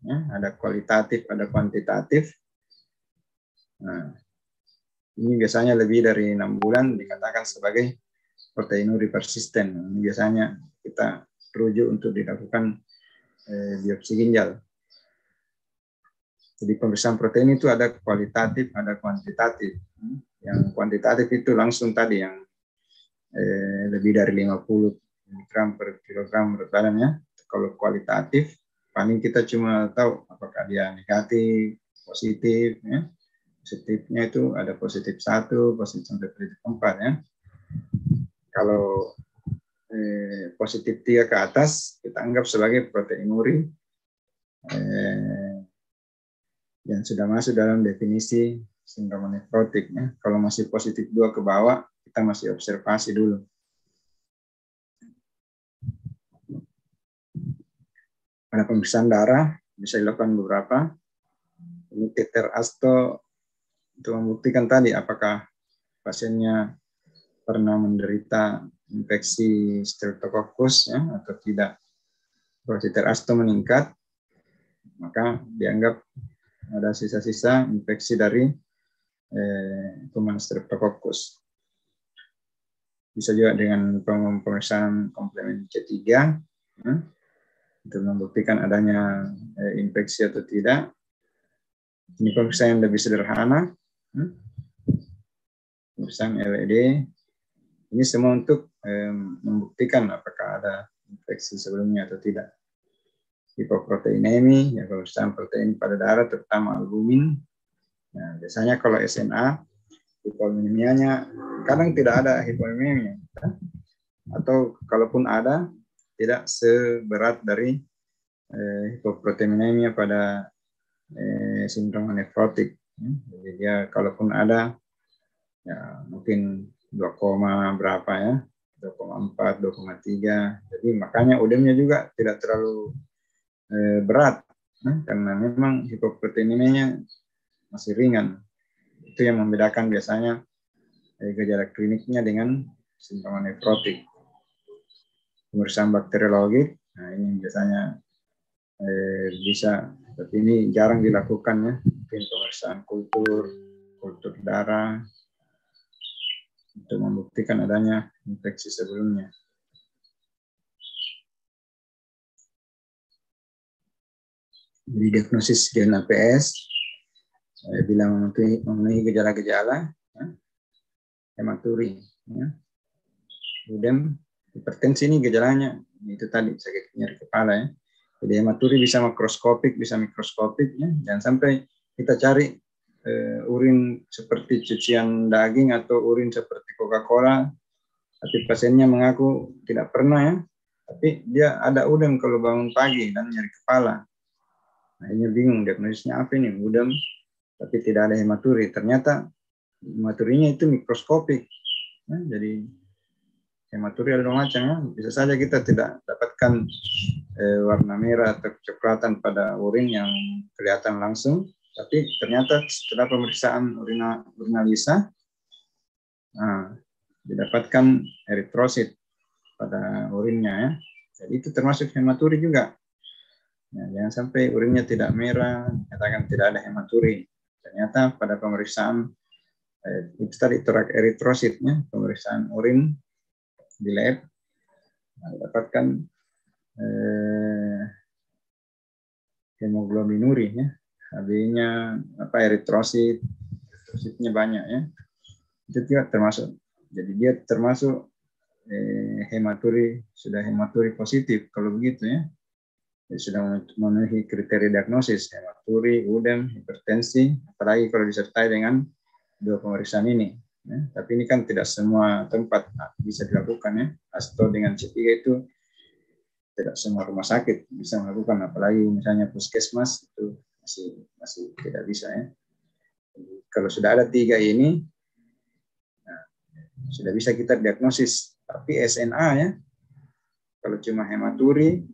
B: ya, ada kualitatif, ada kuantitatif. Nah, ini biasanya lebih dari 6 bulan dikatakan sebagai proteinuri persisten. Ini biasanya kita rujuk untuk dilakukan biopsi ginjal. Jadi pemeriksaan protein itu ada kualitatif, ada kuantitatif. Yang kuantitatif itu langsung tadi yang lebih dari 50 mg per kilogram berat badannya. Kalau kualitatif, paling kita cuma tahu apakah dia negatif, positif. Ya. Positifnya itu ada positif 1, positif sampai positif 4 ya. Kalau positif 3 ke atas, kita anggap sebagai proteinuri yang sudah masuk dalam definisi sindrom nefrotik. Ya. Kalau masih positif 2 ke bawah, kita masih observasi dulu. Pada pemeriksaan darah, bisa dilakukan beberapa. Ini titer asto untuk membuktikan tadi apakah pasiennya pernah menderita infeksi Streptococcus ya, atau tidak. Kalau titer asto meningkat, maka dianggap ada sisa-sisa infeksi dari kuman Streptococcus. Bisa juga dengan pemeriksaan komplemen C3 ya, untuk membuktikan adanya infeksi atau tidak. Ini pemeriksaan yang lebih sederhana. Pemeriksaan LED. Ini semua untuk membuktikan apakah ada infeksi sebelumnya atau tidak. Hipoproteinemi, ya pemeriksaan protein pada darah terutama albumin. Nah, biasanya kalau SNA hipoaminemianya kadang tidak ada hipoaminemianya, atau kalaupun ada tidak seberat dari hipoproteinemia pada sindrom nefrotik. Jadi dia kalaupun ada ya mungkin 2, berapa ya, 2,4, 2,3. Jadi makanya udemnya juga tidak terlalu berat, karena memang hipoproteinemianya masih ringan. Itu yang membedakan biasanya gejala kliniknya dengan sindrom nefrotik. Pemeriksaan bakteriologi, nah ini biasanya bisa, tapi ini jarang dilakukan ya. Mungkin pemeriksaan kultur darah untuk membuktikan adanya infeksi sebelumnya. Di diagnosis gen APS bila memenuhi gejala-gejala ya, hematuri, ya. Kemudian hipertensi ini gejalanya itu tadi sakit nyeri kepala ya. Jadi hematuri bisa makroskopik, bisa mikroskopik ya. Jangan sampai kita cari urin seperti cucian daging atau urin seperti Coca-Cola, tapi pasiennya mengaku tidak pernah ya. Tapi dia ada udem kalau bangun pagi dan nyeri kepala. Nah ini bingung diagnosisnya apa ini, udem tapi tidak ada hematuri. Ternyata hematurinya itu mikroskopik. Nah, jadi hematuri ada macam ya. Bisa saja kita tidak dapatkan warna merah atau kecoklatan pada urin yang kelihatan langsung, tapi ternyata setelah pemeriksaan urinalisa didapatkan eritrosit pada urinnya ya. Jadi itu termasuk hematuri juga. Nah, jangan sampai urinnya tidak merah, katakan tidak ada hematuri. Ternyata pada pemeriksaan itu tadi torak eritrositnya, pemeriksaan urin di lab, dapatkan hemoglobinuri ya, HB-nya eritrositnya banyak ya. Itu juga termasuk. Jadi dia termasuk sudah hematuri positif kalau begitu ya. Sudah memenuhi kriteria diagnosis hematuri, udem, hipertensi, apalagi kalau disertai dengan 2 pemeriksaan ini. Ya. Tapi ini kan tidak semua tempat bisa dilakukan ya. Asto dengan C3 itu tidak semua rumah sakit bisa melakukan, apalagi misalnya puskesmas itu masih tidak bisa ya. Jadi, kalau sudah ada 3 ini, nah, sudah bisa kita diagnosis. Tapi SNA ya, kalau cuma hematuri,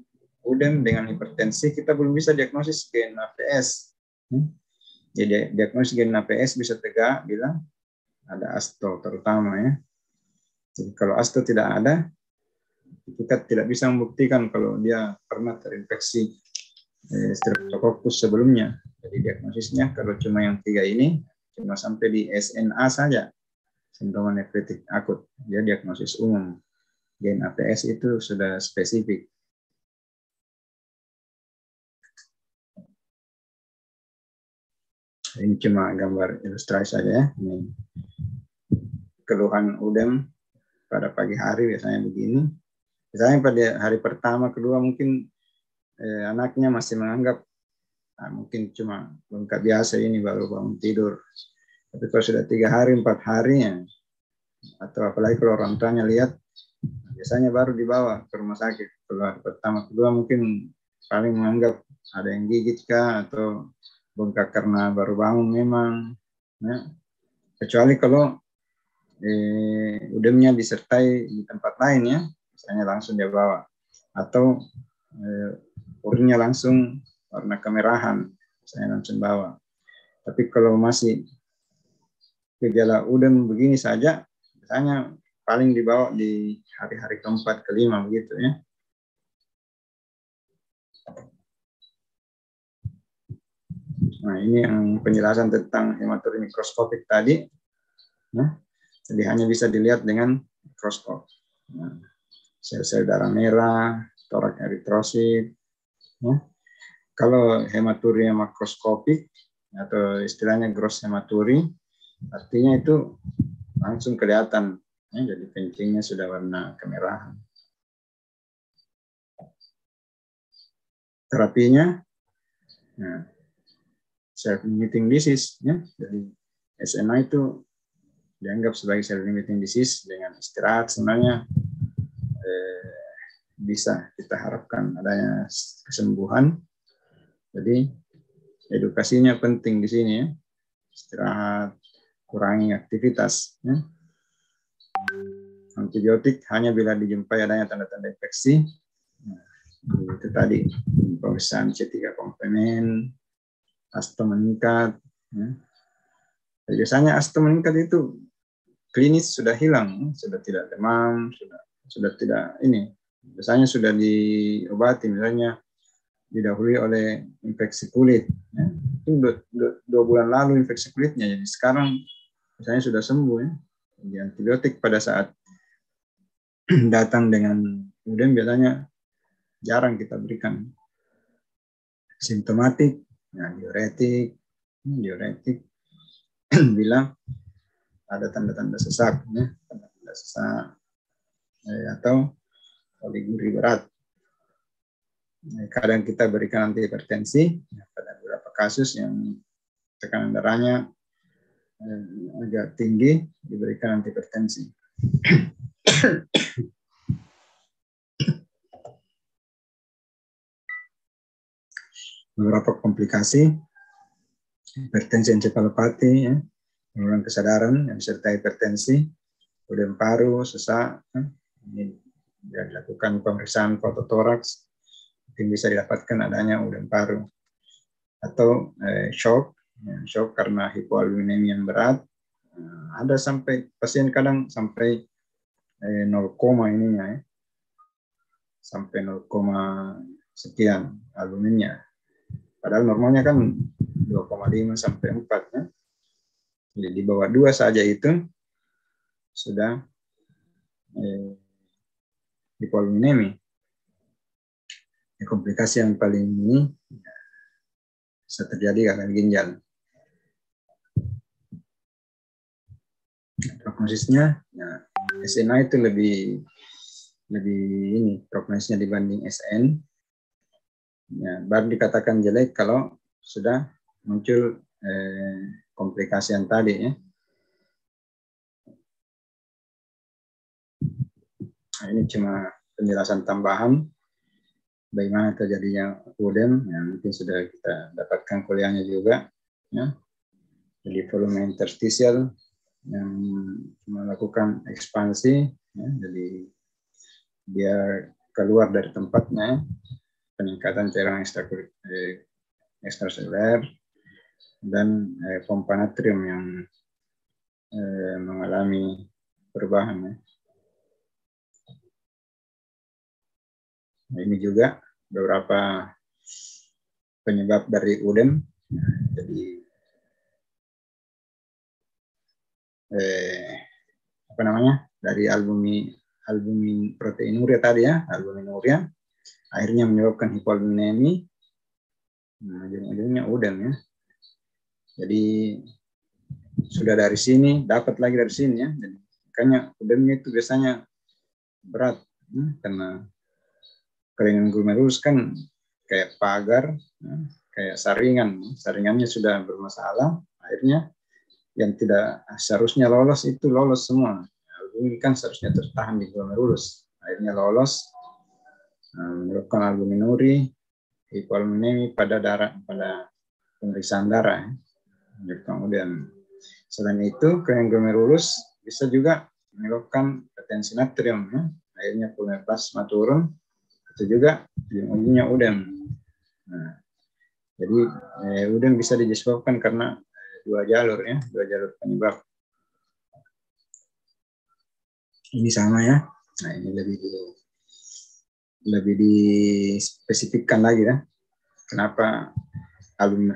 B: udem dengan hipertensi, kita belum bisa diagnosis gen APS. Jadi diagnosis gen APS bisa tegak bila ada asto terutama ya. Jadi kalau asto tidak ada, kita tidak bisa membuktikan kalau dia pernah terinfeksi Streptococcus sebelumnya. Jadi diagnosisnya kalau cuma yang 3 ini, cuma sampai di SNA saja, sindrom nefritik akut. Dia diagnosis umum. Gen APS itu sudah spesifik. Ini cuma gambar ilustrasi saja ya. Ini keluhan udem pada pagi hari biasanya begini. Misalnya pada hari pertama, kedua mungkin anaknya masih menganggap mungkin cuma bengkak biasa ini baru bangun tidur. Tapi kalau sudah 3 hari, 4 hari ya, atau apalagi kalau orang tuanya lihat, biasanya baru dibawa ke rumah sakit. Kalau hari pertama, kedua mungkin paling menganggap ada yang gigit kah atau bengkak karena baru bangun memang. Ya. Kecuali kalau udemnya disertai di tempat lain ya, misalnya langsung dia bawa. Atau urinnya langsung warna kemerahan, misalnya langsung bawa. Tapi kalau masih gejala udem begini saja, misalnya paling dibawa di hari-hari keempat, kelima begitu ya. Nah, ini yang penjelasan tentang hematuri mikroskopik tadi. Nah, jadi hanya bisa dilihat dengan mikroskop. Nah, sel-sel darah merah, torak eritrosit. Nah, kalau hematuri makroskopik atau istilahnya gross hematuri, artinya itu langsung kelihatan Ya, jadi kencingnya sudah warna kemerahan. Terapinya, nah, self-limiting disease, ya. Jadi SMA itu dianggap sebagai self-limiting disease. Dengan istirahat sebenarnya bisa kita harapkan adanya kesembuhan. Jadi edukasinya penting di sini, ya. Istirahat, kurangi aktivitas. Ya. Antibiotik hanya bila dijumpai adanya tanda-tanda infeksi. Nah, itu tadi pemeriksaan C3 komplement, astma meningkat. Ya. Biasanya astma meningkat itu klinis sudah hilang, sudah tidak demam, sudah tidak ini. Biasanya sudah diobati, misalnya didahului oleh infeksi kulit. Ya. Itu 2 bulan lalu infeksi kulitnya, jadi sekarang misalnya sudah sembuh. Ya. Jadi antibiotik pada saat datang dengan kemudian biasanya jarang kita berikan. Simptomatik, ya, diuretik bila ada tanda-tanda sesak, ya, tanda-tanda sesak atau poliguri berat. Kadang kita berikan antihipertensi, ya, pada beberapa kasus yang tekanan darahnya agak tinggi, diberikan antihipertensi. Beberapa komplikasi, hipertensi encefalopati, ya, penurunan kesadaran yang disertai hipertensi, kemudian paru, sesak. Ya. Ini dilakukan pemeriksaan fototoraks, mungkin bisa didapatkan adanya udang paru. Atau shock, ya, shock karena hipoalbuminemi yang berat. Ada sampai pasien kadang sampai 0, ininya, ya, sampai 0, sekian albuminnya. Padahal normalnya kan 2,5 sampai 4. Ya. Jadi di bawah 2 saja itu sudah hipoalbuminemi. Komplikasi yang paling ini bisa terjadi gagal ginjal. Prognosisnya, ya, SMA itu lebih ini prognosisnya dibanding SN. Ya, baru dikatakan jelek kalau sudah muncul komplikasi yang tadi, ya. Nah, ini cuma penjelasan tambahan bagaimana terjadinya udem, ya, mungkin sudah kita dapatkan kuliahnya juga, ya. Jadi volume interstisial yang melakukan ekspansi, ya, jadi biar keluar dari tempatnya, peningkatan cairan ekstraseluler dan pompa natrium yang mengalami perubahan. Ya. Nah, ini juga beberapa penyebab dari udem. Jadi apa namanya, dari albumin proteinuria tadi, ya, albuminuria akhirnya menyebabkan hipoalbuminemi. Nah, ujung-ujungnya udem, ya. Jadi sudah dari sini dapat lagi dari sini, ya. Jadi, makanya udemnya itu biasanya berat, ya, karena kelainan glomerulus kan kayak pagar, ya, kayak saringannya sudah bermasalah, akhirnya yang tidak seharusnya lolos itu lolos semua. Albumin kan seharusnya tertahan di glomerulus, akhirnya lolos, menyebabkan albuminuri, hipoalbuminemi pada pemeriksaan darah. Kemudian selain itu kelainan glomerulus bisa juga menyebabkan retensi natrium, ya. Akhirnya volume plasma turun, itu juga ujung-ujungnya udem. Nah, jadi udem bisa disebabkan karena 2 jalur, ya, 2 jalur penyebab. Ini sama, ya. Nah, ini lebih dispesifikkan lagi, ya. Kenapa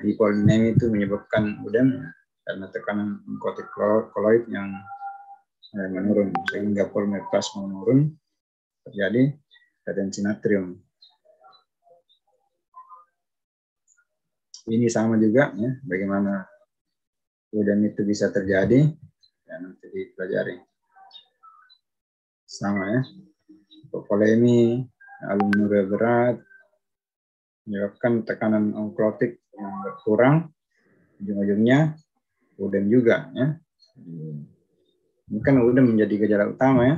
B: hipoalbuminemi itu menyebabkan udem? Karena tekanan kortikosteroid yang menurun, sehingga volume plasma menurun, terjadi retensi natrium. Ini sama juga, ya, bagaimana udem itu bisa terjadi, ya, nanti dipelajari. sama ya. Hipovolemi, albuminuria berat, menyebabkan tekanan onklotik yang berkurang, ujung-ujungnya udem juga ya. Ini kan udem menjadi gejala utama ya,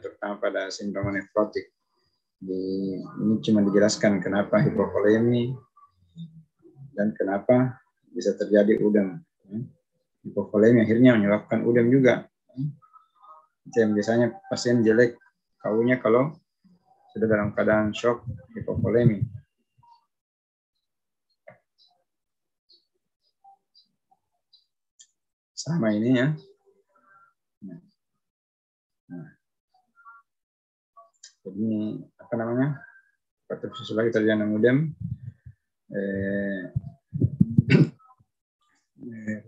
B: terutama pada sindrom nefrotik. Ini cuma dijelaskan kenapa hipovolemi dan kenapa bisa terjadi udem. Hipovolemi akhirnya menyebabkan udem juga. Itu yang biasanya pasien jelek kaunya kalau sudah dalam keadaan shock hipovolemi. Sama ini ya. Nah. Ini apa namanya? Patofisiologi terjadi udem.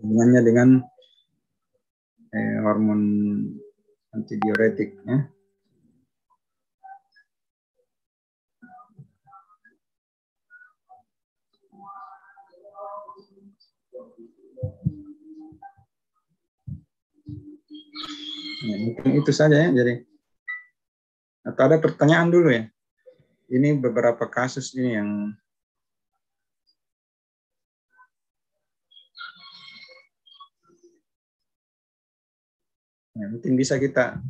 B: Hubungannya dengan hormon antidiuretik ya. Ya, mungkin itu saja ya. Jadi atau ada pertanyaan dulu ya. Ini beberapa kasus ini yang mungkin bisa kita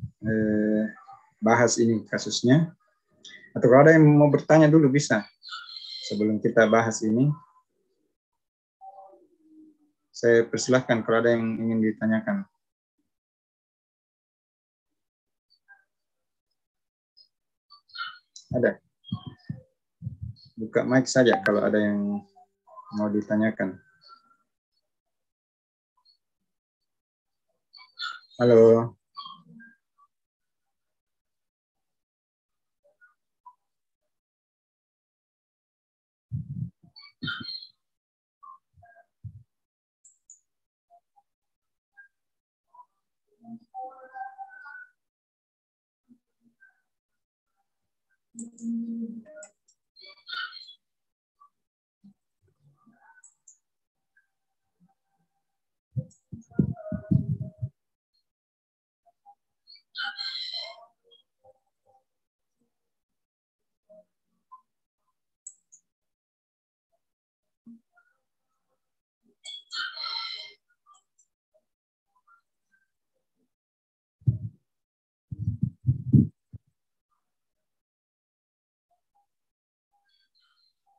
B: bahas ini kasusnya. Atau kalau ada yang mau bertanya dulu bisa. Sebelum kita bahas ini, saya persilahkan kalau ada yang ingin ditanyakan. Ada? Buka mic saja kalau ada yang mau ditanyakan. Halo.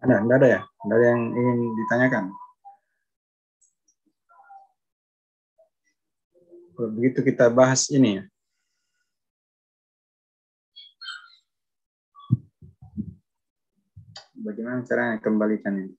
B: Enggak ada ya? Enggak ada yang ingin ditanyakan? Kalau begitu kita bahas ini ya. Bagaimana caranya kembalikan ini?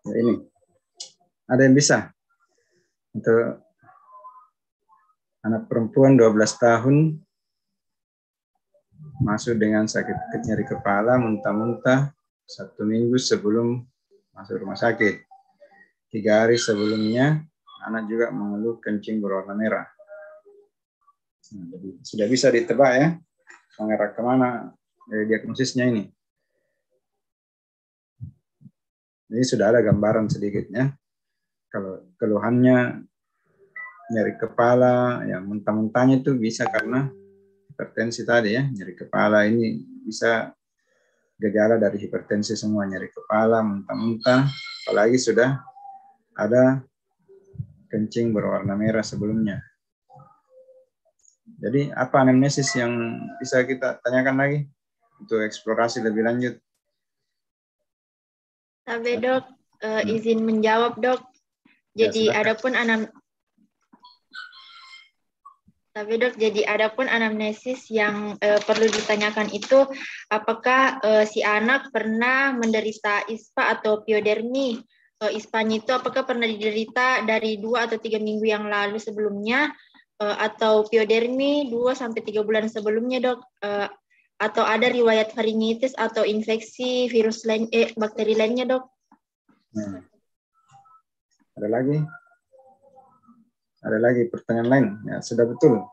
B: Ya, ini. Ada yang bisa? Untuk anak perempuan 12 tahun masuk dengan sakit nyeri kepala, muntah-muntah 1 minggu sebelum masuk rumah sakit. 3 hari sebelumnya anak juga mengeluh kencing berwarna merah. Nah, jadi sudah bisa ditebak ya mengarah kemana diagnosisnya ini. Ini sudah ada gambaran sedikitnya. Kalau keluhannya nyeri kepala, yang muntah-muntahnya itu bisa karena hipertensi tadi ya. Nyeri kepala ini bisa gejala dari hipertensi semua, nyeri kepala, muntah-muntah, apalagi sudah ada kencing berwarna merah sebelumnya. Jadi apa anamnesis yang bisa kita tanyakan lagi untuk eksplorasi lebih lanjut?
C: Tapi dok, izin menjawab dok. Jadi
B: ya,
C: adapun anamnesis yang perlu ditanyakan itu, apakah si anak pernah menderita ISPA atau piodermi? ISPA-nya itu apakah pernah diderita dari 2 atau 3 minggu yang lalu sebelumnya, atau piodermi 2-3 bulan sebelumnya dok? Atau ada riwayat faringitis atau infeksi virus lain, bakteri lainnya dok?
B: Nah, ada lagi? Ada lagi pertanyaan lain? Ya, sudah betul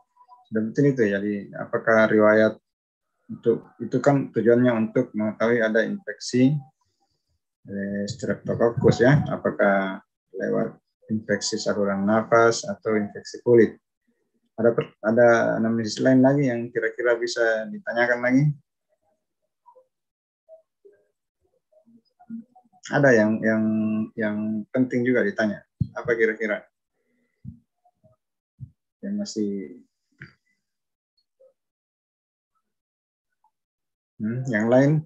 B: itu. Jadi apakah riwayat itu kan tujuannya untuk mengetahui ada infeksi Streptococcus ya, apakah lewat infeksi saluran nafas atau infeksi kulit. Ada anamnesis lain lagi yang kira-kira bisa ditanyakan lagi? Ada yang penting juga ditanya. Apa kira-kira? Yang masih yang lain?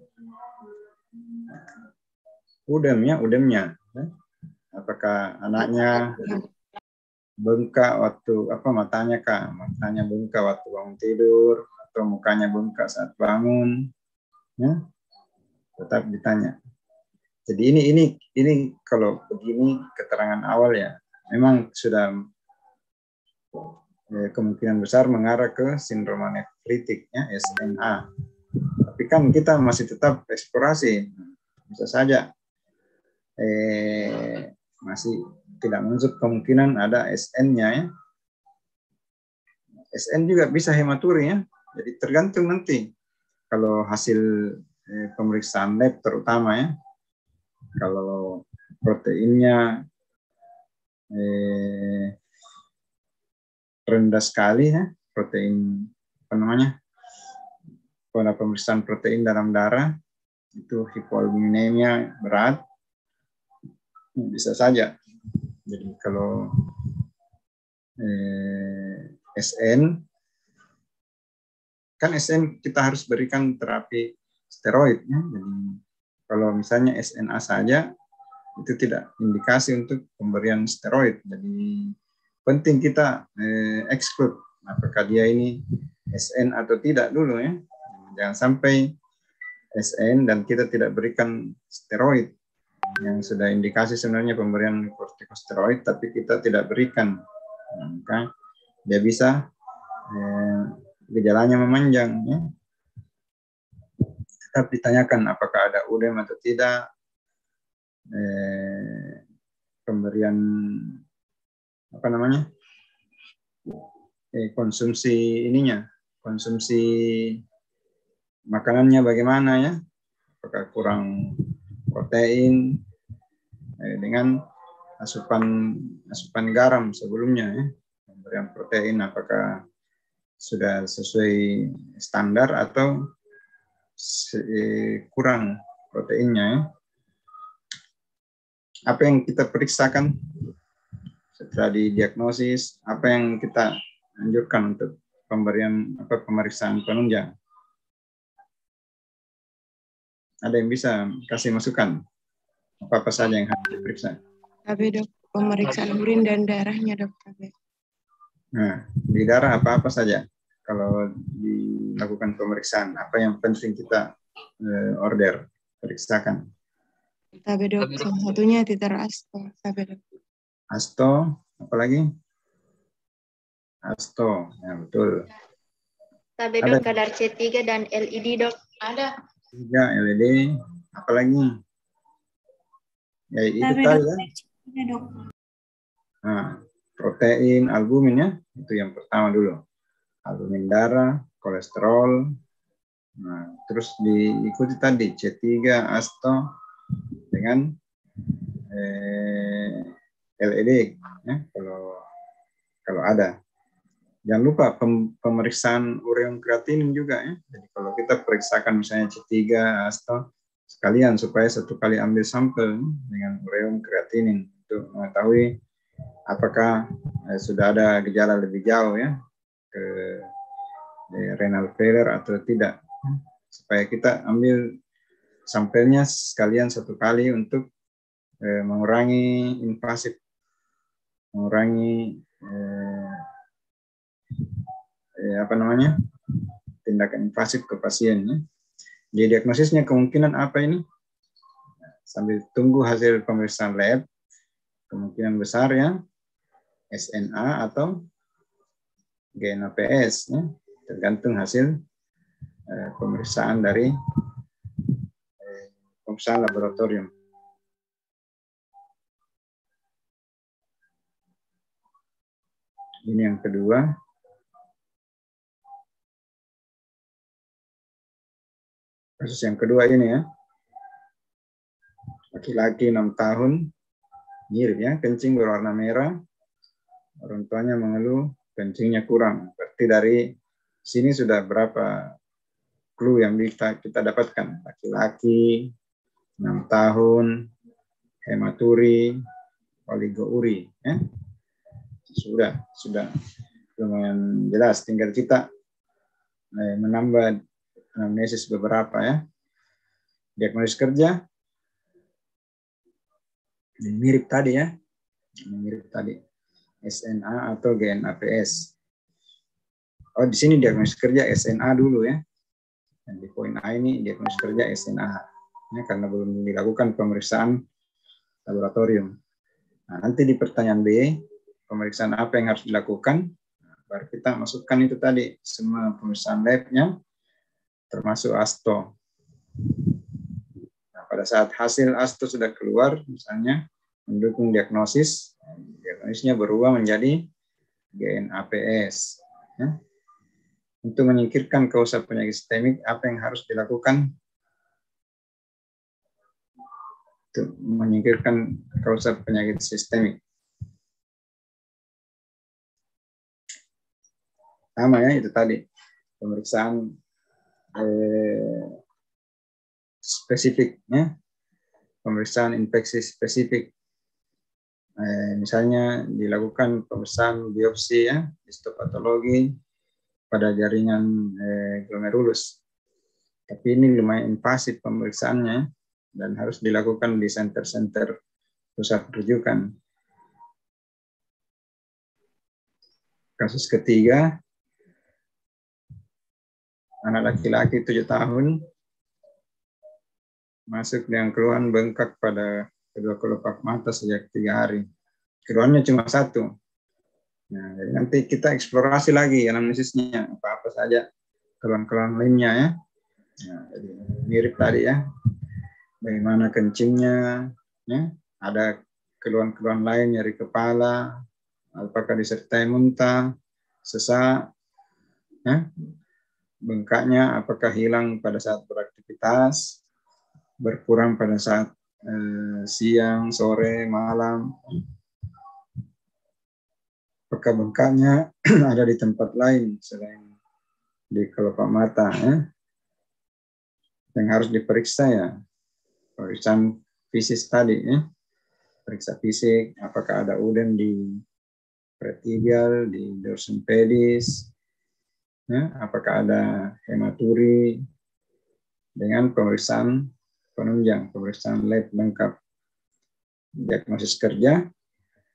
B: Udemnya. Apakah anaknya bengkak waktu matanya bengkak waktu bangun tidur atau mukanya bengkak saat bangun? Ya, tetap ditanya. Jadi ini kalau begini keterangan awal ya, memang sudah kemungkinan besar mengarah ke sindroma nefritik ya, SNA. Tapi kan kita masih tetap eksplorasi, bisa saja masih tidak menutup kemungkinan ada SN-nya ya. SN juga bisa hematuri ya. Jadi tergantung nanti kalau hasil pemeriksaan lab terutama ya. Kalau proteinnya rendah sekali ya, protein pada pemeriksaan protein dalam darah itu hipoalbuminemia berat, bisa saja. Jadi kalau SN kan SN kita harus berikan terapi steroid ya. Jadi kalau misalnya SNA saja itu tidak indikasi untuk pemberian steroid. Jadi penting kita exclude apakah dia ini SN atau tidak dulu ya. Jangan sampai SN dan kita tidak berikan steroid yang sudah indikasi sebenarnya pemberian kortikosteroid tapi kita tidak berikan. Maka dia bisa gejalanya memanjang ya. Tetap ditanyakan apakah ada udem atau tidak, pemberian konsumsi makanannya bagaimana ya, apakah kurang protein dengan asupan garam sebelumnya ya, pemberian protein apakah sudah sesuai standar atau kurang proteinnya ya. Apa yang kita periksakan setelah didiagnosis, apa yang kita anjurkan untuk pemeriksaan penunjang? Ada yang bisa kasih masukan? Apa saja yang harus diperiksa?
D: KB dok, pemeriksaan urin dan darahnya dok. KB.
B: Nah, di darah apa saja? Kalau dilakukan pemeriksaan, apa yang penting kita order, periksakan?
D: KB dok, salah satunya titer asto. KB dok.
B: Asto, apa lagi? Asto, ya betul.
C: KB dok, kadar C3 dan LED dok. Ada.
B: 3 LED, apa lagi? Ya itu tadi ya. Nah, protein, albumin ya, itu yang pertama dulu. Albumin darah, kolesterol. Nah, terus diikuti tadi C3, asto dengan LED ya, kalau ada. Jangan lupa pemeriksaan ureum kreatinin juga ya. Jadi kalau kita periksakan misalnya C3, asto sekalian supaya satu kali ambil sampel dengan ureum kreatinin untuk mengetahui apakah sudah ada gejala lebih jauh ya ke renal failure atau tidak, supaya kita ambil sampelnya sekalian satu kali untuk mengurangi invasif, mengurangi tindakan invasif ke pasiennya. Jadi diagnosisnya kemungkinan apa ini? Sambil tunggu hasil pemeriksaan lab, kemungkinan besar ya SNA atau GNAPS ya, tergantung hasil pemeriksaan dari pemeriksaan laboratorium. Ini yang kedua. Kasus yang kedua ini ya. Laki-laki 6 tahun, mirip ya, kencing berwarna merah. Orang tuanya mengeluh kencingnya kurang. Berarti dari sini sudah berapa clue yang kita dapatkan. Laki-laki, 6 tahun, hematuri, oligouri. Ya. Sudah lumayan jelas. Tinggal kita menambah anamnesis beberapa ya. Diagnosis kerja, mirip tadi ya. Mirip tadi. SNA atau GNAPS. Oh, di sini diagnosis kerja SNA dulu ya. Dan di poin A ini diagnosis kerja SNA. Ya, karena belum dilakukan pemeriksaan laboratorium. Nah, nanti di pertanyaan B, pemeriksaan apa yang harus dilakukan? Baru kita masukkan itu tadi, semua pemeriksaan labnya, termasuk ASTO. Nah, pada saat hasil ASTO sudah keluar, misalnya mendukung diagnosisnya berubah menjadi GNAPS. Ya. Untuk menyingkirkan kausa penyakit sistemik, apa yang harus dilakukan? Untuk menyingkirkan kausa penyakit sistemik. Sama ya, itu tadi. Pemeriksaan spesifik, ya. Pemeriksaan infeksi spesifik. Misalnya dilakukan pemeriksaan biopsi ya, histopatologi pada jaringan glomerulus. Tapi ini lumayan invasif pemeriksaannya dan harus dilakukan di center-center pusat rujukan. Kasus ketiga, anak laki-laki 7 tahun masuk dengan keluhan bengkak pada kedua kelopak mata sejak 3 hari. Keluhannya cuma 1. Nah, jadi nanti kita eksplorasi lagi anamnesisnya, apa-apa saja keluhan-keluhan lainnya ya. Nah, jadi mirip tadi ya. Bagaimana kencingnya, ya. Ada keluhan-keluhan lain, nyeri kepala, apakah disertai muntah, sesak, ya. Bengkaknya apakah hilang pada saat beraktivitas, berkurang pada saat siang, sore, malam. Apakah bengkaknya ada di tempat lain selain di kelopak mata, ya. Yang harus diperiksa ya, pemeriksaan fisik tadi ya. Periksa fisik, apakah ada udem di pretibial, di dorsum pedis, ya, apakah ada hematuri, dengan pemeriksaan penunjang, pemeriksaan lab lengkap. Diagnosis kerja,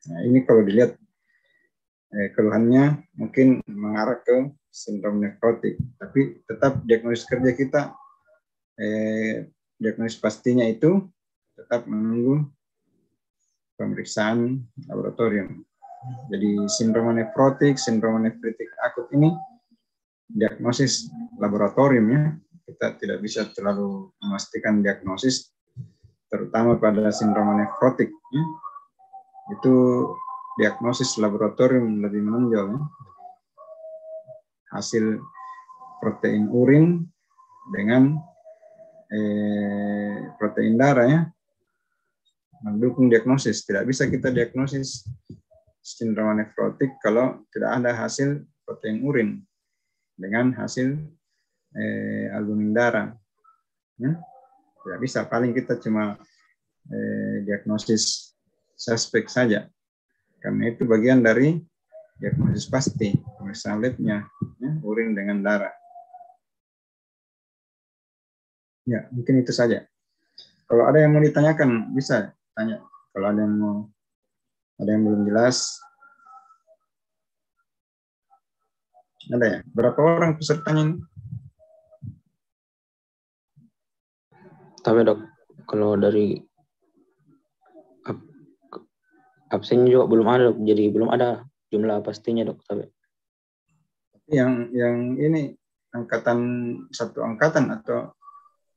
B: nah ini kalau dilihat keluhannya mungkin mengarah ke sindrom nefrotik, tapi tetap diagnosis kerja kita, diagnosis pastinya itu tetap menunggu pemeriksaan laboratorium. Jadi sindrom nefrotik, sindrom nefritik akut ini diagnosis laboratorium ya. Kita tidak bisa terlalu memastikan diagnosis, terutama pada sindrom nefrotik. Ya. Itu diagnosis laboratorium lebih menonjol. Ya. Hasil protein urin dengan protein darah ya, mendukung diagnosis. Tidak bisa kita diagnosis sindrom nefrotik kalau tidak ada hasil protein urin dengan hasil albumin darah. Ya. Tidak bisa, paling kita cuma diagnosis suspek saja. Karena itu bagian dari diagnosis pasti, pemeriksaan labnya, ya, urin dengan darah. Ya, mungkin itu saja. Kalau ada yang mau ditanyakan, bisa tanya. Kalau ada yang belum jelas. Ada ya? Berapa orang pesertanya ini?
A: Tapi dok, kalau dari absennya juga belum ada dok, jadi belum ada jumlah pastinya dok. Tapi
B: yang ini angkatan satu angkatan atau?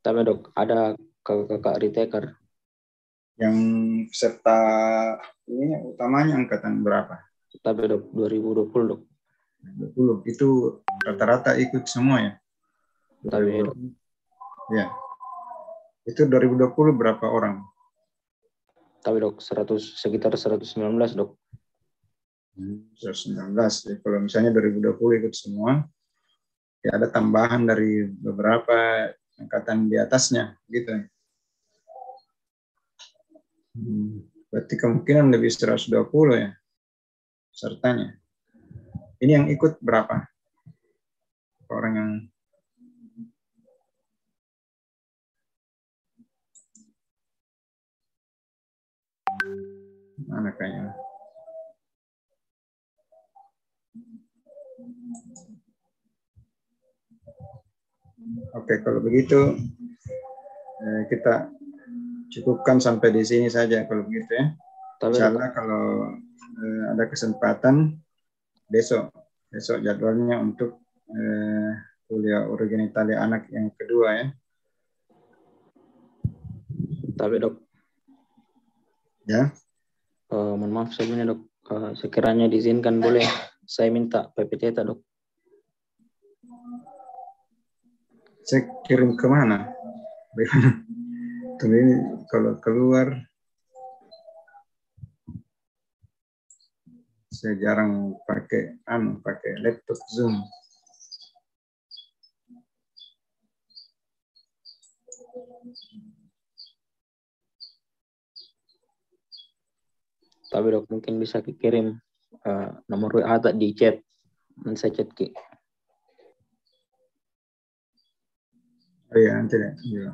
A: Tapi dok, ada kakak retaker.
B: Yang peserta ini utamanya angkatan berapa?
A: Tapi dok 2020 dok.
B: 20 itu rata-rata ikut semua ya.
A: Tapi dok.
B: Ya. Itu 2020 berapa orang?
A: Tapi dok sekitar 119 dok.
B: 119. Jadi kalau misalnya 2020 ikut semua, ya ada tambahan dari beberapa angkatan di atasnya, gitu. Berarti kemungkinan lebih 120 ya pesertanya. Ini yang ikut berapa? Orang yang mana kayaknya? Oke, kalau begitu kita cukupkan sampai di sini saja kalau begitu ya. Insyaallah kalau ada kesempatan besok jadwalnya untuk kuliah Urogenitalia anak yang kedua ya.
A: Tapi dok.
B: Ya.
A: Mohon maaf sebelumnya dok. Sekiranya diizinkan boleh saya minta PPT dok.
B: Saya kirim kemana? Tapi kalau keluar saya jarang pakai laptop Zoom.
A: Tapi dok mungkin bisa kirim nomor WA di chat. Saya chat ki.
B: Oh iya, nanti deh. Iya.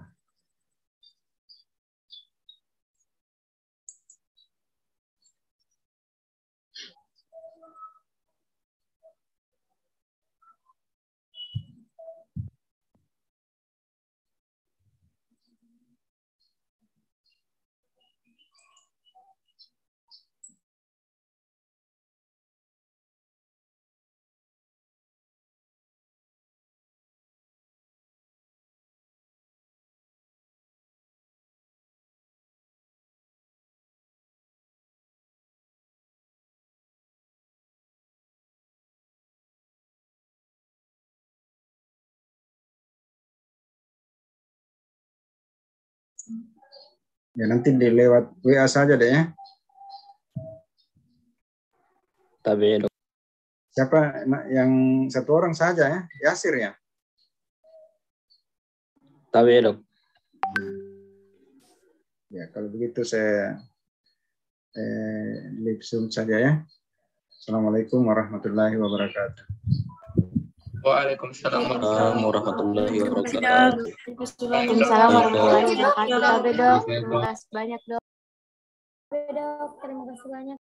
B: Ya nanti lewat WA saja deh ya.
A: Tapi ya dok.
B: Siapa yang satu orang saja ya? Yasir ya?
A: Tapi ya dok.
B: Ya kalau begitu saya live Zoom saja ya. Assalamualaikum warahmatullahi wabarakatuh.
E: Waalaikumsalam
A: warahmatullahi wabarakatuh.
C: Waalaikumsalam warahmatullahi wabarakatuh. Dok, terima kasih banyak dok. Dok, terima kasih banyak.